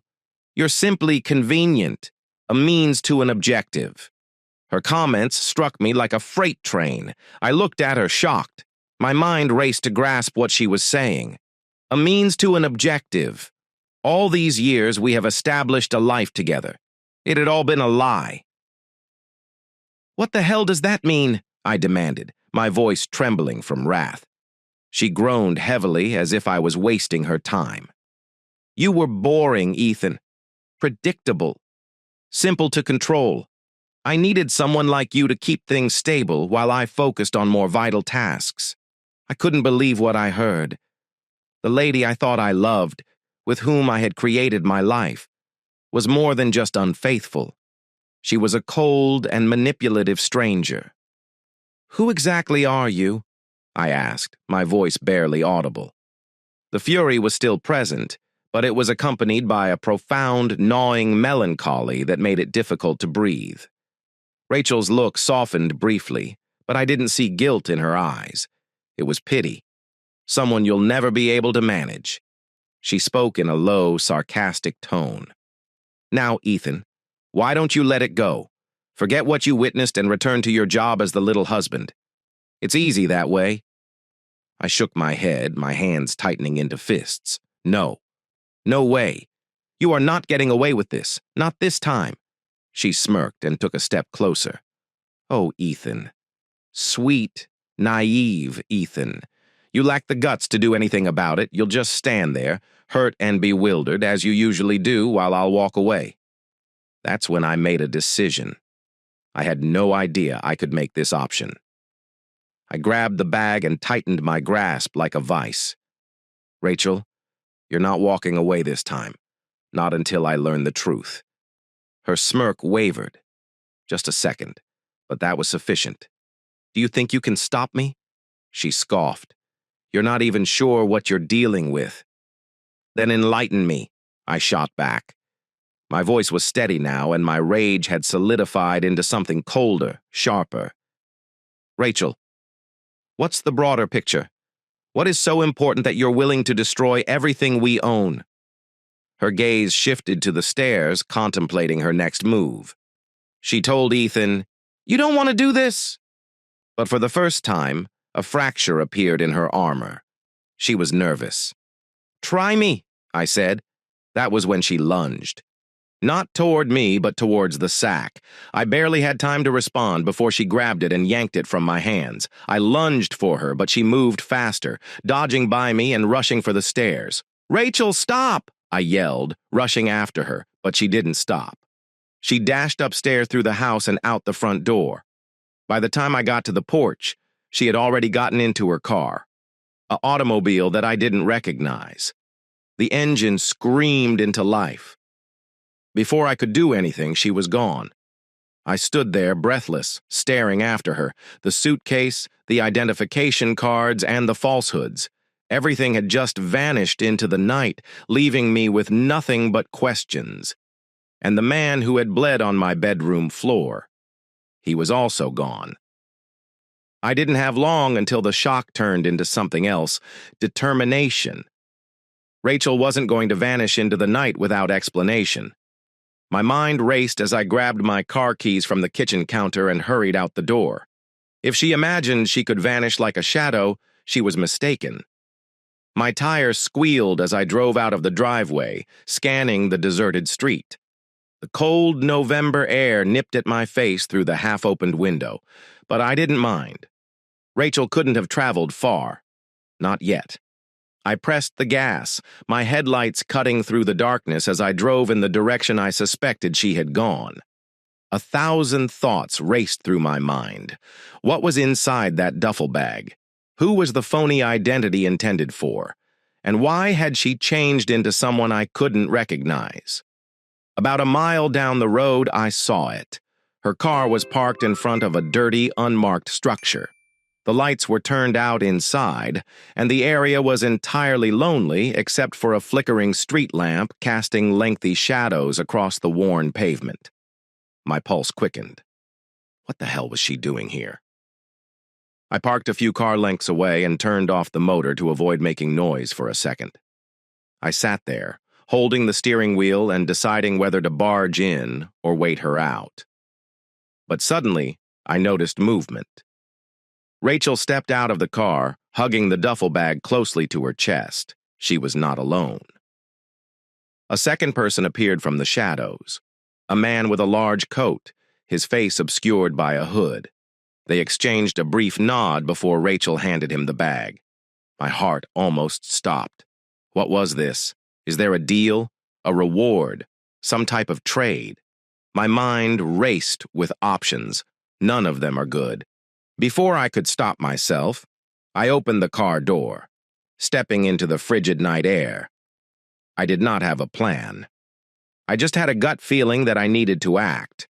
You're simply convenient, a means to an objective." Her comments struck me like a freight train. I looked at her, shocked. My mind raced to grasp what she was saying. A means to an objective. All these years we have established a life together. It had all been a lie. "What the hell does that mean?" I demanded, my voice trembling from wrath. She groaned heavily, as if I was wasting her time. "You were boring, Ethan. Predictable. Simple to control. I needed someone like you to keep things stable while I focused on more vital tasks. I couldn't believe what I heard. The lady I thought I loved, with whom I had created my life, was more than just unfaithful. She was a cold and manipulative stranger." "Who exactly are you?" I asked, my voice barely audible. The fury was still present, but it was accompanied by a profound, gnawing melancholy that made it difficult to breathe. Rachel's look softened briefly, but I didn't see guilt in her eyes. It was pity. Someone you'll never be able to manage. She spoke in a low, sarcastic tone. "Now, Ethan, why don't you let it go? Forget what you witnessed and return to your job as the little husband. It's easy that way." I shook my head, my hands tightening into fists. "No. No way. You are not getting away with this. Not this time." She smirked and took a step closer. "Oh, Ethan. Sweet, naive Ethan. You lack the guts to do anything about it. You'll just stand there, hurt and bewildered, as you usually do, while I'll walk away." That's when I made a decision. I had no idea I could make this option. I grabbed the bag and tightened my grasp like a vice. "Rachel, you're not walking away this time. Not until I learn the truth." Her smirk wavered. Just a second, but that was sufficient. "Do you think you can stop me?" She scoffed. "You're not even sure what you're dealing with." "Then enlighten me," I shot back. My voice was steady now, and my rage had solidified into something colder, sharper. "Rachel, what's the broader picture? What is so important that you're willing to destroy everything we own?" Her gaze shifted to the stairs, contemplating her next move. She told Ethan, "You don't want to do this?" But for the first time, a fracture appeared in her armor. She was nervous. "Try me," I said. That was when she lunged. Not toward me, but towards the sack. I barely had time to respond before she grabbed it and yanked it from my hands. I lunged for her, but she moved faster, dodging by me and rushing for the stairs. "Rachel, stop!" I yelled, rushing after her, but she didn't stop. She dashed upstairs through the house and out the front door. By the time I got to the porch, she had already gotten into her car, an automobile that I didn't recognize. The engine screamed into life. Before I could do anything, she was gone. I stood there, breathless, staring after her, the suitcase, the identification cards, and the falsehoods. Everything had just vanished into the night, leaving me with nothing but questions. And the man who had bled on my bedroom floor, he was also gone. I didn't have long until the shock turned into something else: determination. Rachel wasn't going to vanish into the night without explanation. My mind raced as I grabbed my car keys from the kitchen counter and hurried out the door. If she imagined she could vanish like a shadow, she was mistaken. My tires squealed as I drove out of the driveway, scanning the deserted street. The cold November air nipped at my face through the half-opened window, but I didn't mind. Rachel couldn't have traveled far. Not yet. I pressed the gas, my headlights cutting through the darkness as I drove in the direction I suspected she had gone. 1,000 thoughts raced through my mind. What was inside that duffel bag? Who was the phony identity intended for? And why had she changed into someone I couldn't recognize? About a mile down the road, I saw it. Her car was parked in front of a dirty, unmarked structure. The lights were turned out inside, and the area was entirely lonely except for a flickering street lamp casting lengthy shadows across the worn pavement. My pulse quickened. What the hell was she doing here? I parked a few car lengths away and turned off the motor to avoid making noise for a second. I sat there, holding the steering wheel and deciding whether to barge in or wait her out. But suddenly, I noticed movement. Rachel stepped out of the car, hugging the duffel bag closely to her chest. She was not alone. A second person appeared from the shadows. A man with a large coat, his face obscured by a hood. They exchanged a brief nod before Rachel handed him the bag. My heart almost stopped. What was this? Is there a deal? A reward? Some type of trade? My mind raced with options. None of them are good. Before I could stop myself, I opened the car door, stepping into the frigid night air. I did not have a plan. I just had a gut feeling that I needed to act.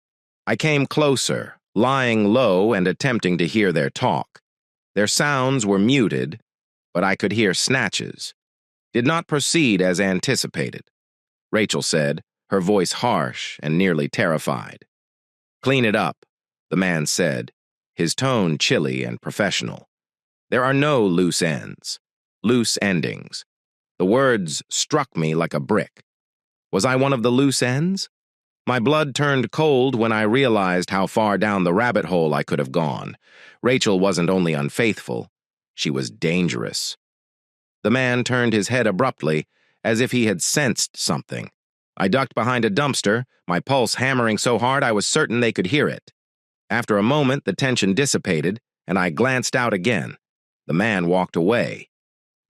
I came closer, lying low and attempting to hear their talk. Their sounds were muted, but I could hear snatches. Did not proceed as anticipated. Rachel said, her voice harsh and nearly terrified. "Clean it up," the man said, his tone chilly and professional. "There are no loose ends, loose endings." The words struck me like a brick. Was I one of the loose ends? My blood turned cold when I realized how far down the rabbit hole I could have gone. Rachel wasn't only unfaithful, she was dangerous. The man turned his head abruptly, as if he had sensed something. I ducked behind a dumpster, my pulse hammering so hard I was certain they could hear it. After a moment, the tension dissipated, and I glanced out again. The man walked away.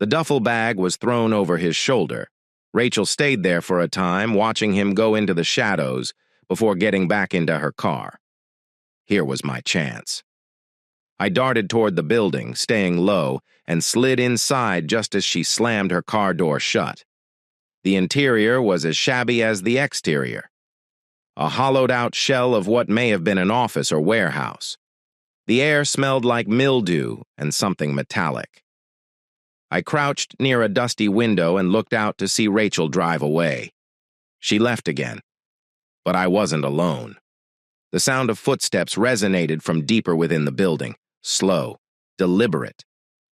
The duffel bag was thrown over his shoulder. Rachel stayed there for a time, watching him go into the shadows before getting back into her car. Here was my chance. I darted toward the building, staying low, and slid inside just as she slammed her car door shut. The interior was as shabby as the exterior. A hollowed-out shell of what may have been an office or warehouse. The air smelled like mildew and something metallic. I crouched near a dusty window and looked out to see Rachel drive away. She left again. But I wasn't alone. The sound of footsteps resonated from deeper within the building, slow, deliberate.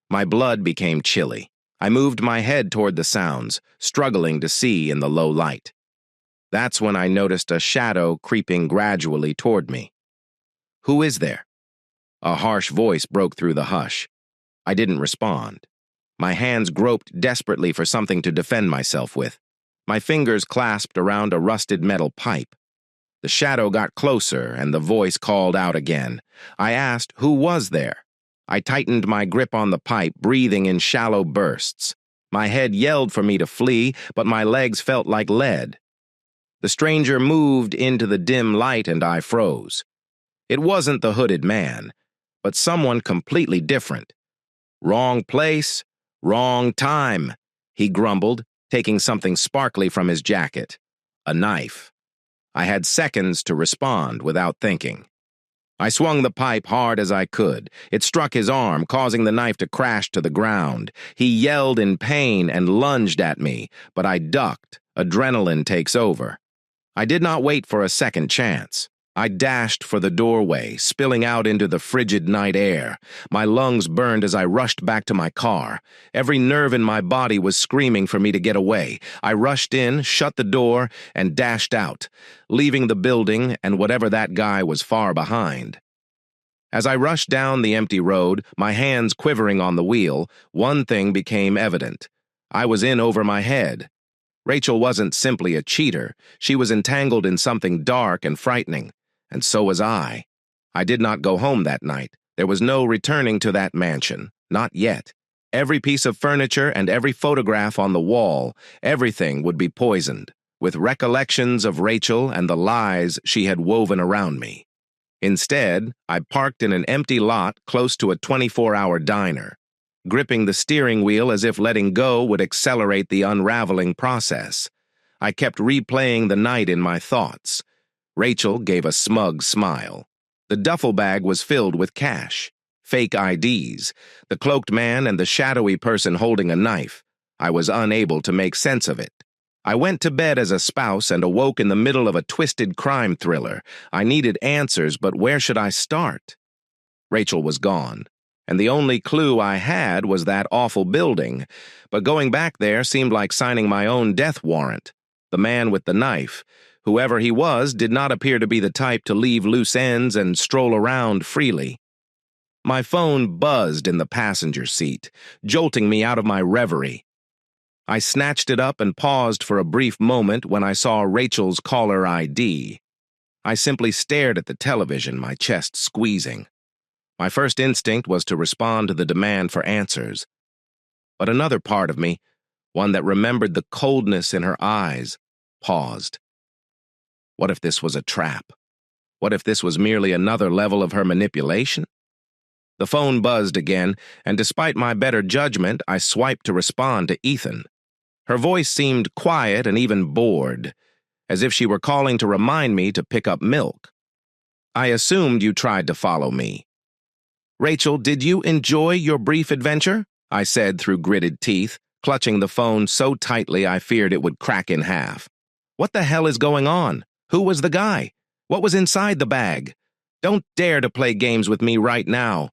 My blood became chilly. I moved my head toward the sounds, struggling to see in the low light. That's when I noticed a shadow creeping gradually toward me. "Who is there?" A harsh voice broke through the hush. I didn't respond. My hands groped desperately for something to defend myself with. My fingers clasped around a rusted metal pipe. The shadow got closer, and the voice called out again. I asked, who was there? I tightened my grip on the pipe, breathing in shallow bursts. My head yelled for me to flee, but my legs felt like lead. The stranger moved into the dim light, and I froze. It wasn't the hooded man, but someone completely different. "Wrong place, wrong time," he grumbled, taking something sparkly from his jacket. A knife. I had seconds to respond without thinking. I swung the pipe hard as I could. It struck his arm, causing the knife to crash to the ground. He yelled in pain and lunged at me, but I ducked. Adrenaline takes over. I did not wait for a second chance. I dashed for the doorway, spilling out into the frigid night air. My lungs burned as I rushed back to my car. Every nerve in my body was screaming for me to get away. I rushed in, shut the door, and dashed out, leaving the building and whatever that guy was far behind. As I rushed down the empty road, my hands quivering on the wheel, one thing became evident. I was in over my head. Rachel wasn't simply a cheater. She was entangled in something dark and frightening. And so was I. I did not go home that night. There was no returning to that mansion. Not yet. Every piece of furniture and every photograph on the wall, everything would be poisoned, with recollections of Rachel and the lies she had woven around me. Instead, I parked in an empty lot close to a 24-hour diner, gripping the steering wheel as if letting go would accelerate the unraveling process. I kept replaying the night in my thoughts. Rachel gave a smug smile. The duffel bag was filled with cash, fake IDs, the cloaked man and the shadowy person holding a knife. I was unable to make sense of it. I went to bed as a spouse and awoke in the middle of a twisted crime thriller. I needed answers, but where should I start? Rachel was gone, and the only clue I had was that awful building, but going back there seemed like signing my own death warrant. The man with the knife, whoever he was, did not appear to be the type to leave loose ends and stroll around freely. My phone buzzed in the passenger seat, jolting me out of my reverie. I snatched it up and paused for a brief moment when I saw Rachel's caller ID. I simply stared at the television, my chest squeezing. My first instinct was to respond to the demand for answers. But another part of me, one that remembered the coldness in her eyes, paused. What if this was a trap? What if this was merely another level of her manipulation? The phone buzzed again, and despite my better judgment, I swiped to respond to Ethan. Her voice seemed quiet and even bored, as if she were calling to remind me to pick up milk. I assumed you tried to follow me. Rachel, did you enjoy your brief adventure? I said through gritted teeth, clutching the phone so tightly I feared it would crack in half. What the hell is going on? Who was the guy? What was inside the bag? Don't dare to play games with me right now.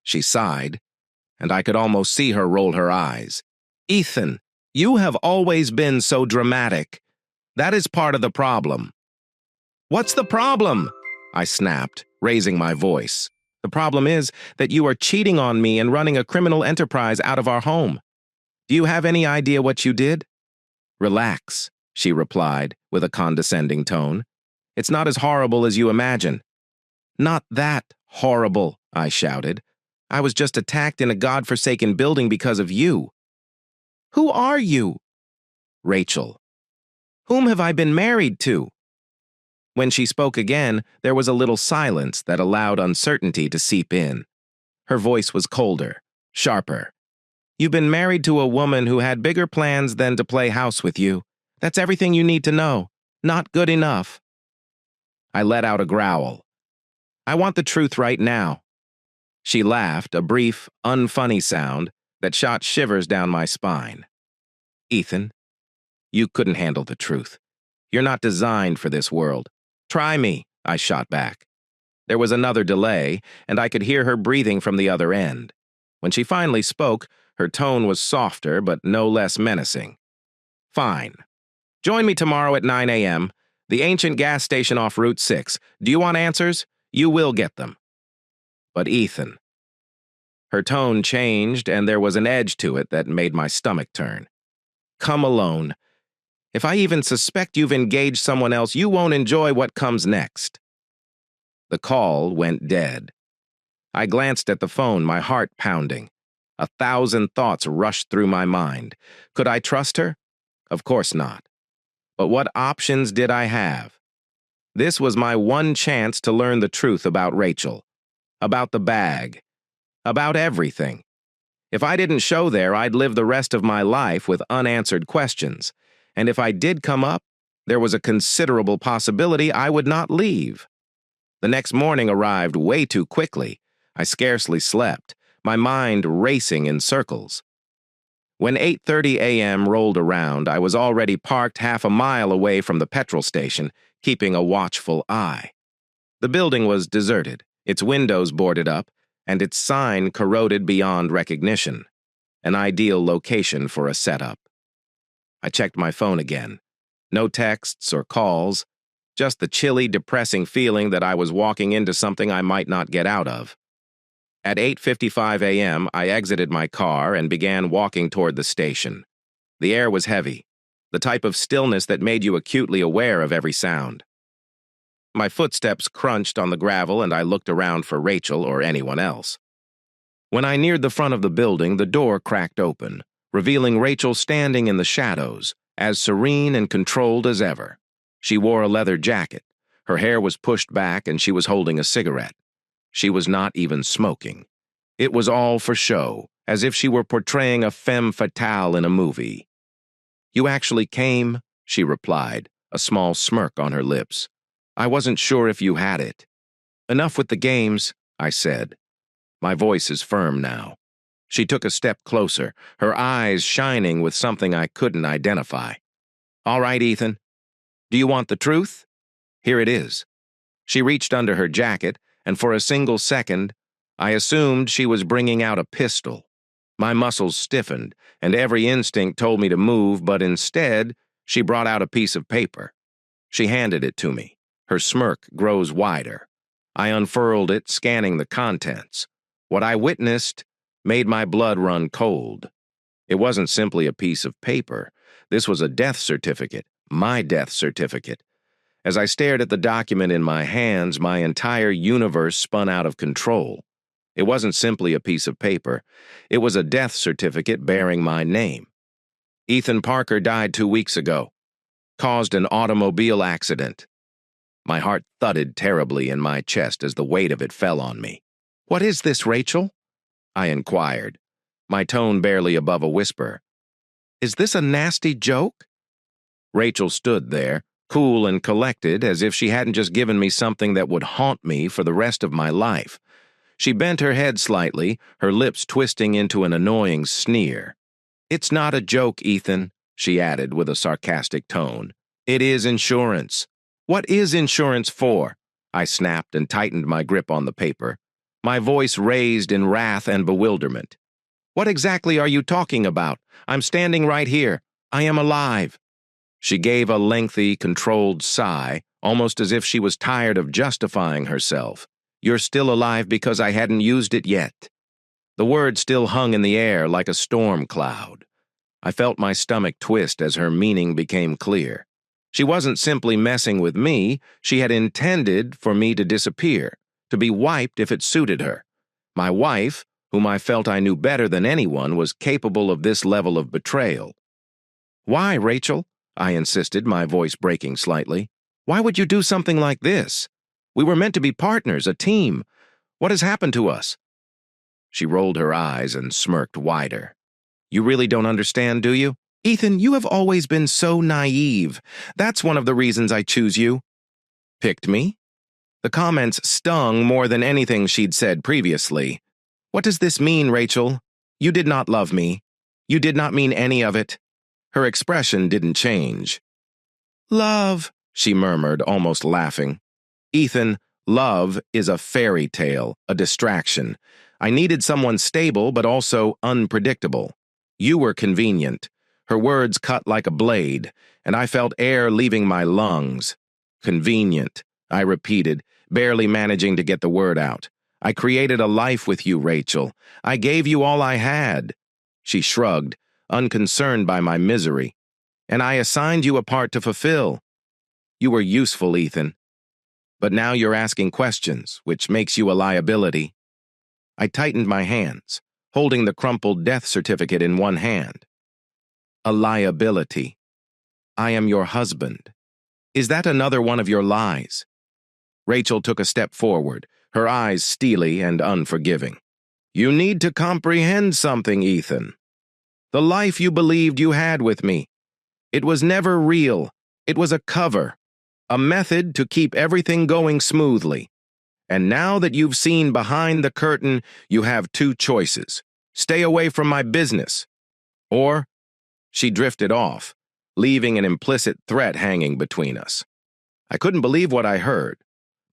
She sighed, and I could almost see her roll her eyes. Ethan, you have always been so dramatic. That is part of the problem. What's the problem? I snapped, raising my voice. The problem is that you are cheating on me and running a criminal enterprise out of our home. Do you have any idea what you did? Relax, she replied with a condescending tone. It's not as horrible as you imagine. Not that horrible, I shouted. I was just attacked in a godforsaken building because of you. Who are you? Rachel. Whom have I been married to? When she spoke again, there was a little silence that allowed uncertainty to seep in. Her voice was colder, sharper. You've been married to a woman who had bigger plans than to play house with you. That's everything you need to know. Not good enough. I let out a growl. I want the truth right now. She laughed, a brief, unfunny sound that shot shivers down my spine. Ethan, you couldn't handle the truth. You're not designed for this world. Try me, I shot back. There was another delay, and I could hear her breathing from the other end. When she finally spoke, her tone was softer but no less menacing. Fine. Join me tomorrow at 9 a.m., the ancient gas station off Route 6. Do you want answers? You will get them. But Ethan. Her tone changed, and there was an edge to it that made my stomach turn. Come alone. If I even suspect you've engaged someone else, you won't enjoy what comes next. The call went dead. I glanced at the phone, my heart pounding. 1,000 thoughts rushed through my mind. Could I trust her? Of course not. But what options did I have? This was my one chance to learn the truth about Rachel, about the bag, about everything. If I didn't show there, I'd live the rest of my life with unanswered questions. And if I did come up, there was a considerable possibility I would not leave. The next morning arrived way too quickly. I scarcely slept, my mind racing in circles. When 8:30 a.m. rolled around, I was already parked half a mile away from the petrol station, keeping a watchful eye. The building was deserted, its windows boarded up, and its sign corroded beyond recognition, an ideal location for a setup. I checked my phone again. No texts or calls, just the chilly, depressing feeling that I was walking into something I might not get out of. At 8:55 a.m., I exited my car and began walking toward the station. The air was heavy, the type of stillness that made you acutely aware of every sound. My footsteps crunched on the gravel and I looked around for Rachel or anyone else. When I neared the front of the building, the door cracked open, revealing Rachel standing in the shadows, as serene and controlled as ever. She wore a leather jacket. Her hair was pushed back and she was holding a cigarette. She was not even smoking. It was all for show, as if she were portraying a femme fatale in a movie. "You actually came," she replied, a small smirk on her lips. "I wasn't sure if you had it." "Enough with the games," I said. My voice is firm now. She took a step closer, her eyes shining with something I couldn't identify. "All right, Ethan. Do you want the truth? Here it is." She reached under her jacket, and for a single second, I assumed she was bringing out a pistol. My muscles stiffened, and every instinct told me to move, but instead, she brought out a piece of paper. She handed it to me. Her smirk grows wider. I unfurled it, scanning the contents. What I witnessed made my blood run cold. It wasn't simply a piece of paper. This was a death certificate, my death certificate. As I stared at the document in my hands, my entire universe spun out of control. It wasn't simply a piece of paper. It was a death certificate bearing my name. "Ethan Parker died 2 weeks ago. Caused an automobile accident." My heart thudded terribly in my chest as the weight of it fell on me. "What is this, Rachel?" I inquired, my tone barely above a whisper. "Is this a nasty joke?" Rachel stood there, cool and collected, as if she hadn't just given me something that would haunt me for the rest of my life. She bent her head slightly, her lips twisting into an annoying sneer. "It's not a joke, Ethan," she added with a sarcastic tone. "It is insurance." "What is insurance for?" I snapped and tightened my grip on the paper, my voice raised in wrath and bewilderment. "What exactly are you talking about? I'm standing right here. I am alive." She gave a lengthy, controlled sigh, almost as if she was tired of justifying herself. "You're still alive because I hadn't used it yet." The word still hung in the air like a storm cloud. I felt my stomach twist as her meaning became clear. She wasn't simply messing with me, she had intended for me to disappear, to be wiped if it suited her. My wife, whom I felt I knew better than anyone, was capable of this level of betrayal. "Why, Rachel?" I insisted, my voice breaking slightly. "Why would you do something like this? We were meant to be partners, a team. What has happened to us?" She rolled her eyes and smirked wider. "You really don't understand, do you? Ethan, you have always been so naive. That's one of the reasons I choose you." "Picked me?" The comments stung more than anything she'd said previously. "What does this mean, Rachel? You did not love me. You did not mean any of it." Her expression didn't change. "Love," she murmured, almost laughing. "Ethan, love is a fairy tale, a distraction. I needed someone stable but also unpredictable. You were convenient." Her words cut like a blade, and I felt air leaving my lungs. "Convenient," I repeated, barely managing to get the word out. "I created a life with you, Rachel. I gave you all I had." She shrugged, unconcerned by my misery. "And I assigned you a part to fulfill. You were useful, Ethan. But now you're asking questions, which makes you a liability." I tightened my hands, holding the crumpled death certificate in one hand. "A liability. I am your husband. Is that another one of your lies?" Rachel took a step forward, her eyes steely and unforgiving. "You need to comprehend something, Ethan. The life you believed you had with me, it was never real. It was a cover, a method to keep everything going smoothly. And now that you've seen behind the curtain, you have two choices. Stay away from my business. Or..." She drifted off, leaving an implicit threat hanging between us. I couldn't believe what I heard.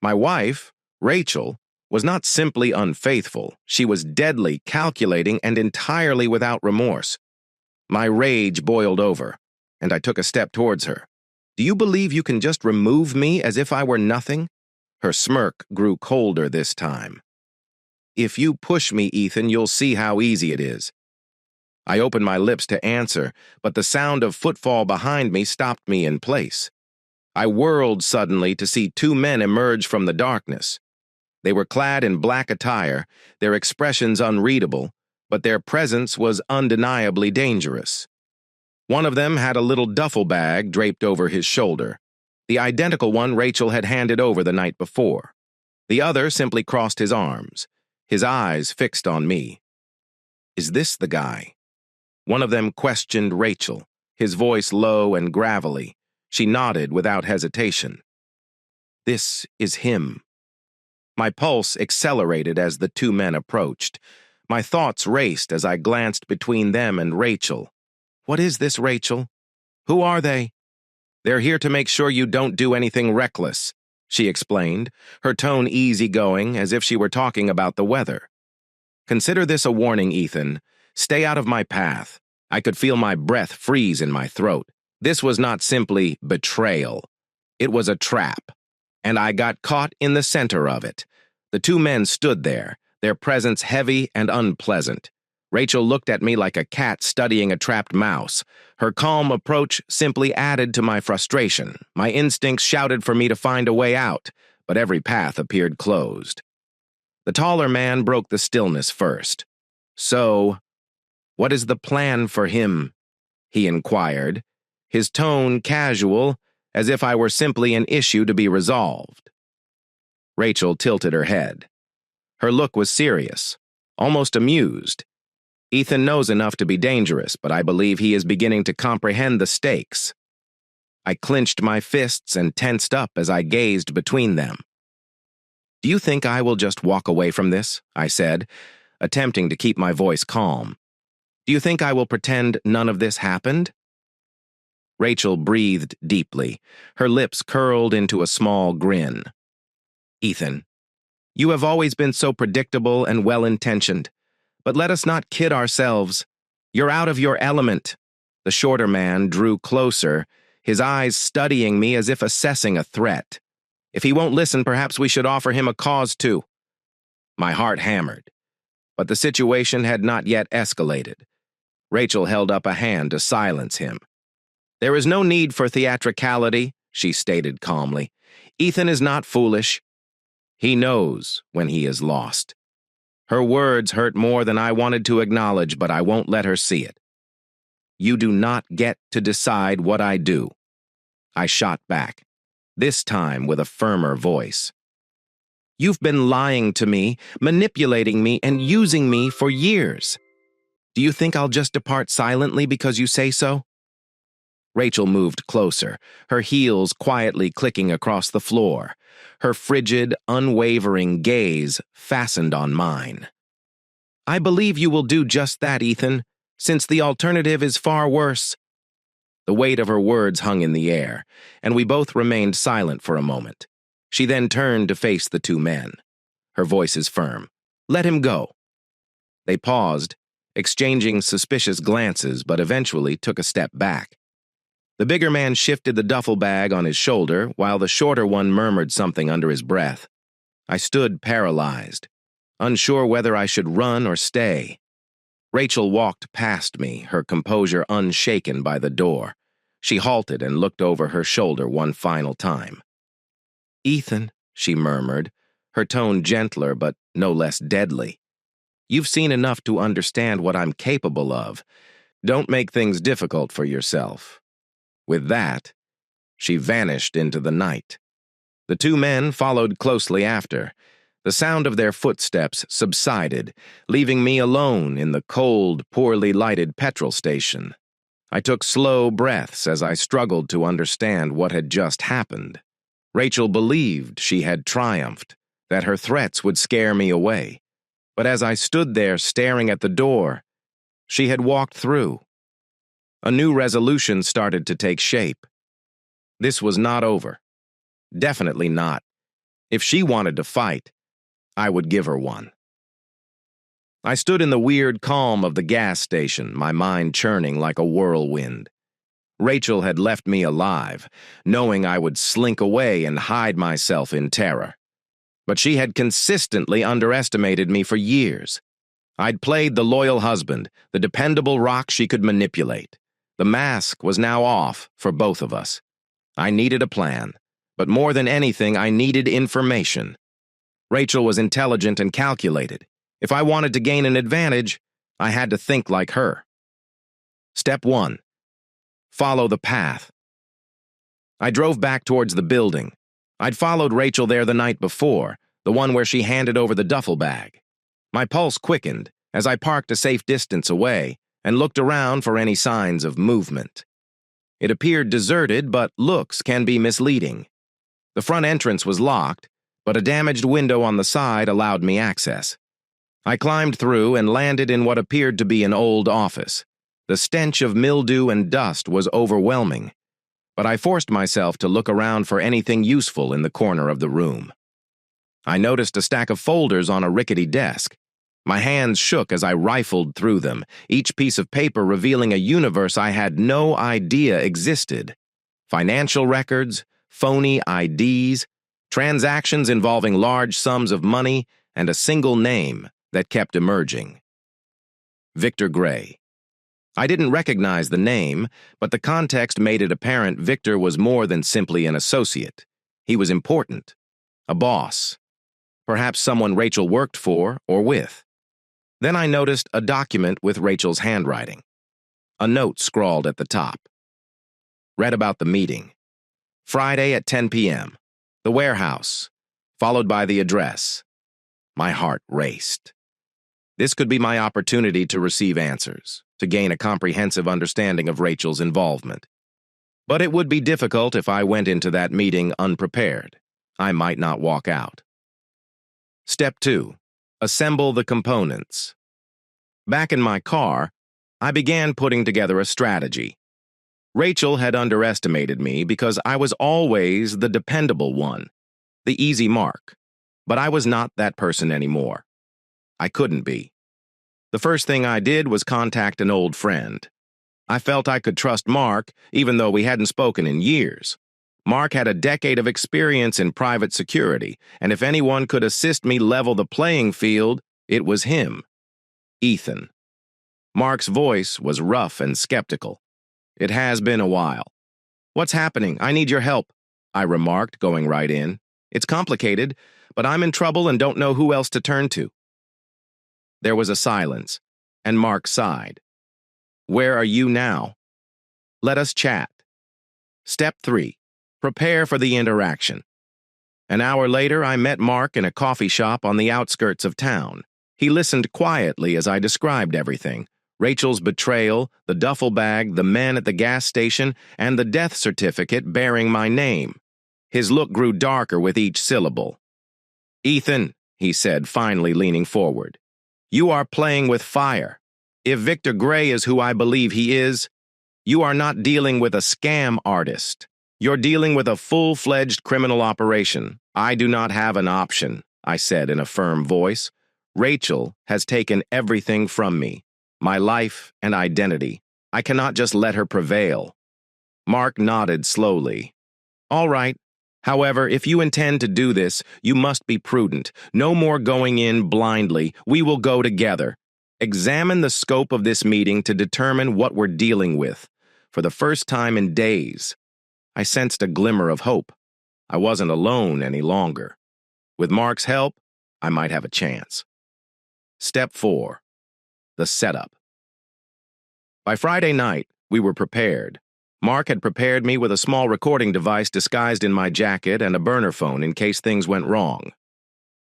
My wife, Rachel, was not simply unfaithful. She was deadly, calculating, and entirely without remorse. My rage boiled over, and I took a step towards her. "Do you believe you can just remove me as if I were nothing?" Her smirk grew colder this time. "If you push me, Ethan, you'll see how easy it is." I opened my lips to answer, but the sound of footfall behind me stopped me in place. I whirled suddenly to see two men emerge from the darkness. They were clad in black attire, their expressions unreadable, but their presence was undeniably dangerous. One of them had a little duffel bag draped over his shoulder, the identical one Rachel had handed over the night before. The other simply crossed his arms, his eyes fixed on me. "Is this the guy?" One of them questioned Rachel, his voice low and gravelly. She nodded without hesitation. "This is him." My pulse accelerated as the two men approached. My thoughts raced as I glanced between them and Rachel. "What is this, Rachel? Who are they?" "They're here to make sure you don't do anything reckless," she explained, her tone easygoing as if she were talking about the weather. "Consider this a warning, Ethan. Stay out of my path." I could feel my breath freeze in my throat. This was not simply betrayal. It was a trap, and I got caught in the center of it. The two men stood there, their presence heavy and unpleasant. Rachel looked at me like a cat studying a trapped mouse. Her calm approach simply added to my frustration. My instincts shouted for me to find a way out, but every path appeared closed. The taller man broke the stillness first. "So, what is the plan for him?" he inquired, his tone casual, as if I were simply an issue to be resolved. Rachel tilted her head. Her look was serious, almost amused. "Ethan knows enough to be dangerous, but I believe he is beginning to comprehend the stakes." I clenched my fists and tensed up as I gazed between them. "Do you think I will just walk away from this?" I said, attempting to keep my voice calm. "Do you think I will pretend none of this happened?" Rachel breathed deeply, her lips curled into a small grin. "Ethan, you have always been so predictable and well-intentioned, but let us not kid ourselves. You're out of your element." The shorter man drew closer, his eyes studying me as if assessing a threat. "If he won't listen, perhaps we should offer him a cause to." My heart hammered, but the situation had not yet escalated. Rachel held up a hand to silence him. "There is no need for theatricality," she stated calmly. "Ethan is not foolish. He knows when he is lost." Her words hurt more than I wanted to acknowledge, but I won't let her see it. "You do not get to decide what I do," I shot back, this time with a firmer voice. "You've been lying to me, manipulating me, and using me for years. Do you think I'll just depart silently because you say so?" Rachel moved closer, her heels quietly clicking across the floor, her frigid, unwavering gaze fastened on mine. "I believe you will do just that, Ethan, since the alternative is far worse." The weight of her words hung in the air, and we both remained silent for a moment. She then turned to face the two men. Her voice is firm. "Let him go." They paused, exchanging suspicious glances, but eventually took a step back. The bigger man shifted the duffel bag on his shoulder, while the shorter one murmured something under his breath. I stood paralyzed, unsure whether I should run or stay. Rachel walked past me, her composure unshaken by the door. She halted and looked over her shoulder one final time. "Ethan," she murmured, her tone gentler but no less deadly. "You've seen enough to understand what I'm capable of. Don't make things difficult for yourself." With that, she vanished into the night. The two men followed closely after. The sound of their footsteps subsided, leaving me alone in the cold, poorly lighted petrol station. I took slow breaths as I struggled to understand what had just happened. Rachel believed she had triumphed, that her threats would scare me away. But as I stood there staring at the door, she had walked through. A new resolution started to take shape. This was not over. Definitely not. If she wanted to fight, I would give her one. I stood in the weird calm of the gas station, my mind churning like a whirlwind. Rachel had left me alive, knowing I would slink away and hide myself in terror. But she had consistently underestimated me for years. I'd played the loyal husband, the dependable rock she could manipulate. The mask was now off for both of us. I needed a plan, but more than anything, I needed information. Rachel was intelligent and calculated. If I wanted to gain an advantage, I had to think like her. Step 1. Follow the path. I drove back towards the building. I'd followed Rachel there the night before, the one where she handed over the duffel bag. My pulse quickened as I parked a safe distance away and looked around for any signs of movement. It appeared deserted, but looks can be misleading. The front entrance was locked, but a damaged window on the side allowed me access. I climbed through and landed in what appeared to be an old office. The stench of mildew and dust was overwhelming, but I forced myself to look around for anything useful in the corner of the room. I noticed a stack of folders on a rickety desk. My hands shook as I rifled through them, each piece of paper revealing a universe I had no idea existed. Financial records, phony IDs, transactions involving large sums of money, and a single name that kept emerging. Victor Gray. I didn't recognize the name, but the context made it apparent Victor was more than simply an associate. He was important. A boss. Perhaps someone Rachel worked for or with. Then I noticed a document with Rachel's handwriting. A note scrawled at the top. Read about the meeting. Friday at 10 p.m. The warehouse, followed by the address. My heart raced. This could be my opportunity to receive answers, to gain a comprehensive understanding of Rachel's involvement. But it would be difficult if I went into that meeting unprepared. I might not walk out. Step 2. Assemble the components. Back in my car, I began putting together a strategy. Rachel had underestimated me because I was always the dependable one, the easy mark. But I was not that person anymore. I couldn't be. The first thing I did was contact an old friend. I felt I could trust Mark, even though we hadn't spoken in years. Mark had a decade of experience in private security, and if anyone could assist me level the playing field, it was him. Ethan. Mark's voice was rough and skeptical. It has been a while. What's happening? I need your help, I remarked, going right in. It's complicated, but I'm in trouble and don't know who else to turn to. There was a silence, and Mark sighed. Where are you now? Let us chat. Step 3. Prepare for the interaction. An hour later, I met Mark in a coffee shop on the outskirts of town. He listened quietly as I described everything. Rachel's betrayal, the duffel bag, the men at the gas station, and the death certificate bearing my name. His look grew darker with each syllable. Ethan, he said, finally leaning forward, you are playing with fire. If Victor Gray is who I believe he is, you are not dealing with a scam artist. You're dealing with a full-fledged criminal operation. I do not have an option, I said in a firm voice. Rachel has taken everything from me, my life and identity. I cannot just let her prevail. Mark nodded slowly. All right. However, if you intend to do this, you must be prudent. No more going in blindly. We will go together. Examine the scope of this meeting to determine what we're dealing with. For the first time in days, I sensed a glimmer of hope. I wasn't alone any longer. With Mark's help, I might have a chance. Step 4. The setup. By Friday night, we were prepared. Mark had prepared me with a small recording device disguised in my jacket and a burner phone in case things went wrong.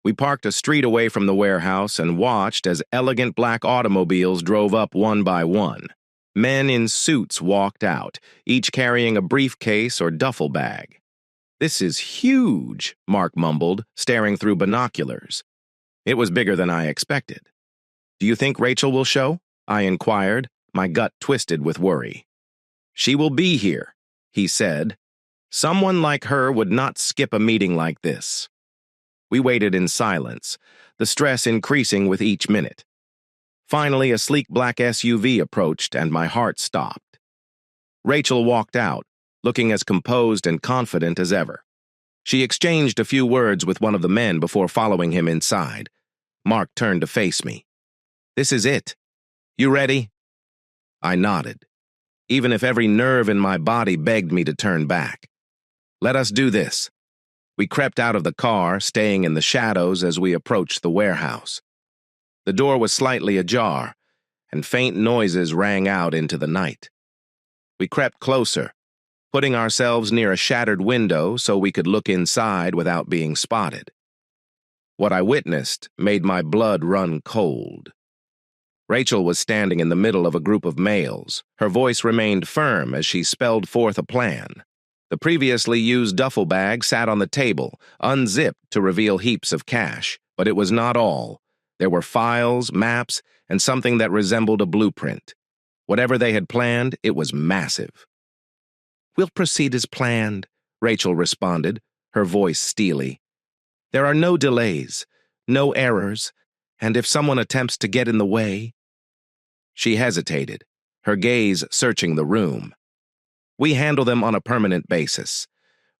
We parked a street away from the warehouse and watched as elegant black automobiles drove up one by one. Men in suits walked out, each carrying a briefcase or duffel bag. This is huge, Mark mumbled, staring through binoculars. It was bigger than I expected. Do you think Rachel will show? I inquired, my gut twisted with worry. She will be here, he said. Someone like her would not skip a meeting like this. We waited in silence, the stress increasing with each minute. Finally, a sleek black SUV approached and my heart stopped. Rachel walked out, looking as composed and confident as ever. She exchanged a few words with one of the men before following him inside. Mark turned to face me. "This is it. You ready?" I nodded, even if every nerve in my body begged me to turn back. "Let us do this." We crept out of the car, staying in the shadows as we approached the warehouse. The door was slightly ajar, and faint noises rang out into the night. We crept closer, putting ourselves near a shattered window so we could look inside without being spotted. What I witnessed made my blood run cold. Rachel was standing in the middle of a group of males. Her voice remained firm as she spelled forth a plan. The previously used duffel bag sat on the table, unzipped to reveal heaps of cash, but it was not all. There were files, maps, and something that resembled a blueprint. Whatever they had planned, it was massive. "We'll proceed as planned," Rachel responded, her voice steely. "There are no delays, no errors, and if someone attempts to get in the way—" She hesitated, her gaze searching the room. "We handle them on a permanent basis."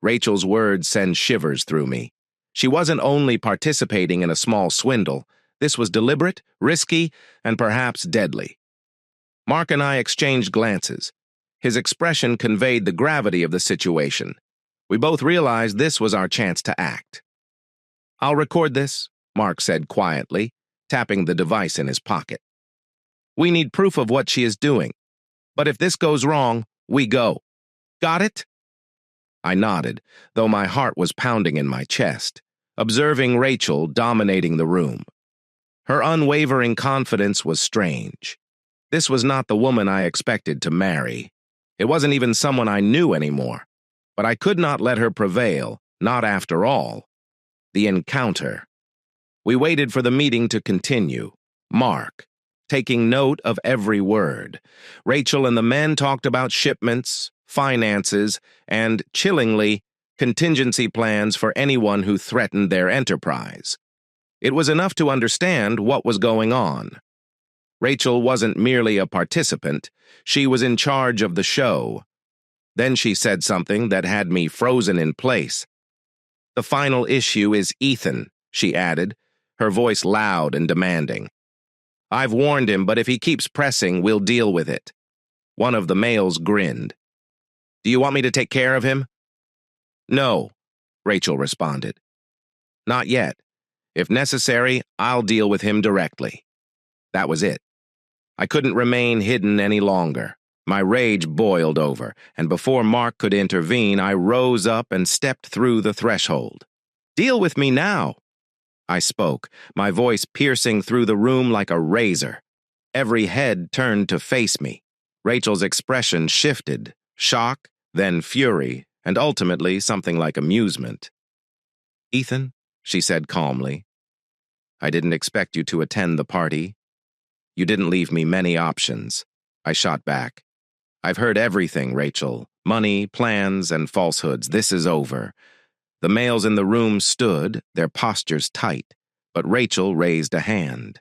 Rachel's words send shivers through me. She wasn't only participating in a small swindle. This was deliberate, risky, and perhaps deadly. Mark and I exchanged glances. His expression conveyed the gravity of the situation. We both realized this was our chance to act. "I'll record this," Mark said quietly, tapping the device in his pocket. "We need proof of what she is doing. But if this goes wrong, we go. Got it?" I nodded, though my heart was pounding in my chest, observing Rachel dominating the room. Her unwavering confidence was strange. This was not the woman I expected to marry. It wasn't even someone I knew anymore. But I could not let her prevail, not after all. The encounter. We waited for the meeting to continue. Mark, taking note of every word. Rachel and the men talked about shipments, finances, and, chillingly, contingency plans for anyone who threatened their enterprise. It was enough to understand what was going on. Rachel wasn't merely a participant, she was in charge of the show. Then she said something that had me frozen in place. "The final issue is Ethan," she added, her voice loud and demanding. "I've warned him, but if he keeps pressing, we'll deal with it." One of the males grinned. "Do you want me to take care of him?" "No," Rachel responded. "Not yet. If necessary, I'll deal with him directly." That was it. I couldn't remain hidden any longer. My rage boiled over, and before Mark could intervene, I rose up and stepped through the threshold. "Deal with me now," I spoke, my voice piercing through the room like a razor. Every head turned to face me. Rachel's expression shifted, shock, then fury, and ultimately something like amusement. "Ethan," she said calmly, "I didn't expect you to attend the party. You didn't leave me many options." I shot back. "I've heard everything, Rachel. Money, plans, and falsehoods. This is over." The males in the room stood, their postures tight, but Rachel raised a hand.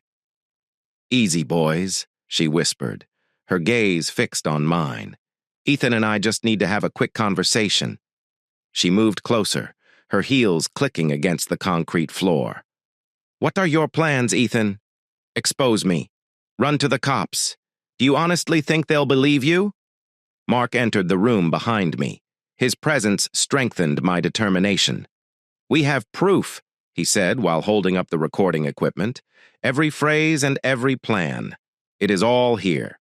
"Easy, boys," she whispered, her gaze fixed on mine. "Ethan and I just need to have a quick conversation." She moved closer, her heels clicking against the concrete floor. "What are your plans, Ethan? Expose me. Run to the cops. Do you honestly think they'll believe you?" Mark entered the room behind me. His presence strengthened my determination. "We have proof," he said while holding up the recording equipment. "Every phrase and every plan. It is all here."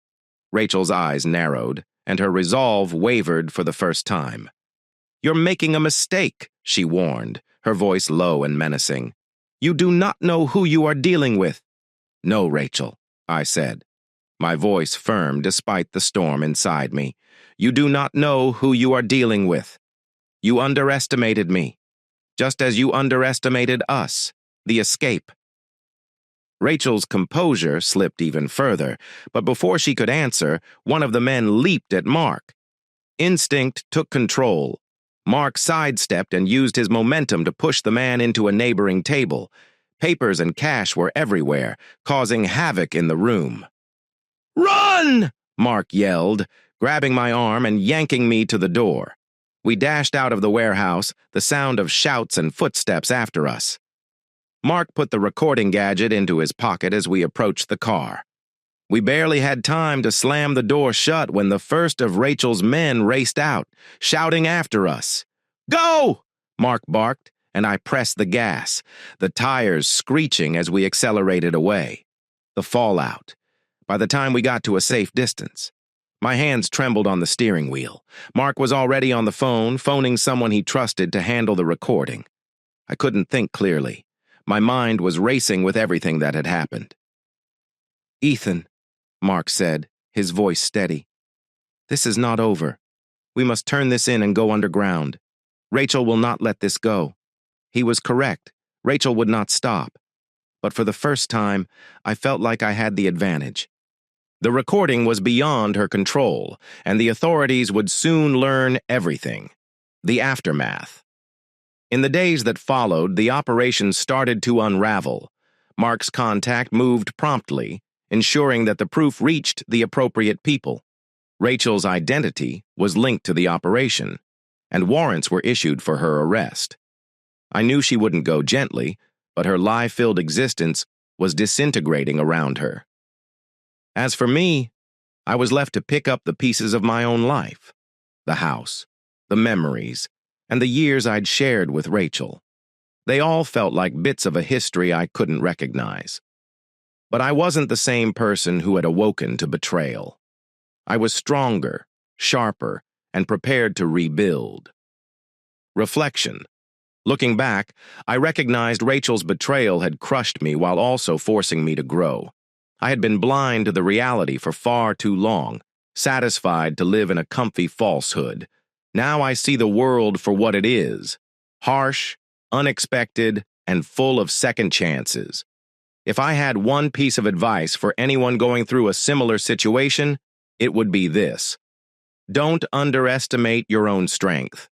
Rachel's eyes narrowed, and her resolve wavered for the first time. "You're making a mistake," she warned, her voice low and menacing. "You do not know who you are dealing with." "No, Rachel," I said, my voice firm despite the storm inside me. "You do not know who you are dealing with. You underestimated me, just as you underestimated us, the escape." Rachel's composure slipped even further, but before she could answer, one of the men leaped at Mark. Instinct took control. Mark sidestepped and used his momentum to push the man into a neighboring table. Papers and cash were everywhere, causing havoc in the room. "Run!" Mark yelled, grabbing my arm and yanking me to the door. We dashed out of the warehouse, the sound of shouts and footsteps after us. Mark put the recording gadget into his pocket as we approached the car. We barely had time to slam the door shut when the first of Rachel's men raced out, shouting after us. "Go!" Mark barked, and I pressed the gas, the tires screeching as we accelerated away. The fallout. By the time we got to a safe distance, my hands trembled on the steering wheel. Mark was already on the phone, phoning someone he trusted to handle the recording. I couldn't think clearly. My mind was racing with everything that had happened. "Ethan," Mark said, his voice steady. "This is not over. We must turn this in and go underground. Rachel will not let this go." He was correct. Rachel would not stop. But for the first time, I felt like I had the advantage. The recording was beyond her control, and the authorities would soon learn everything. The aftermath. In the days that followed, the operation started to unravel. Mark's contact moved promptly, ensuring that the proof reached the appropriate people. Rachel's identity was linked to the operation, and warrants were issued for her arrest. I knew she wouldn't go gently, but her lie-filled existence was disintegrating around her. As for me, I was left to pick up the pieces of my own life. The house, the memories, and the years I'd shared with Rachel. They all felt like bits of a history I couldn't recognize. But I wasn't the same person who had awoken to betrayal. I was stronger, sharper, and prepared to rebuild. Reflection. Looking back, I recognized Rachel's betrayal had crushed me while also forcing me to grow. I had been blind to the reality for far too long, satisfied to live in a comfy falsehood. Now I see the world for what it is: harsh, unexpected, and full of second chances. If I had one piece of advice for anyone going through a similar situation, it would be this: don't underestimate your own strength.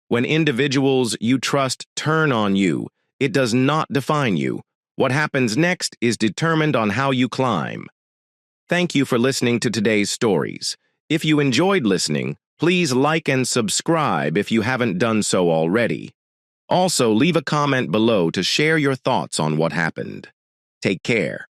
When individuals you trust turn on you, it does not define you. What happens next is determined on how you climb. Thank you for listening to today's stories. If you enjoyed listening, please like and subscribe if you haven't done so already. Also, leave a comment below to share your thoughts on what happened. Take care.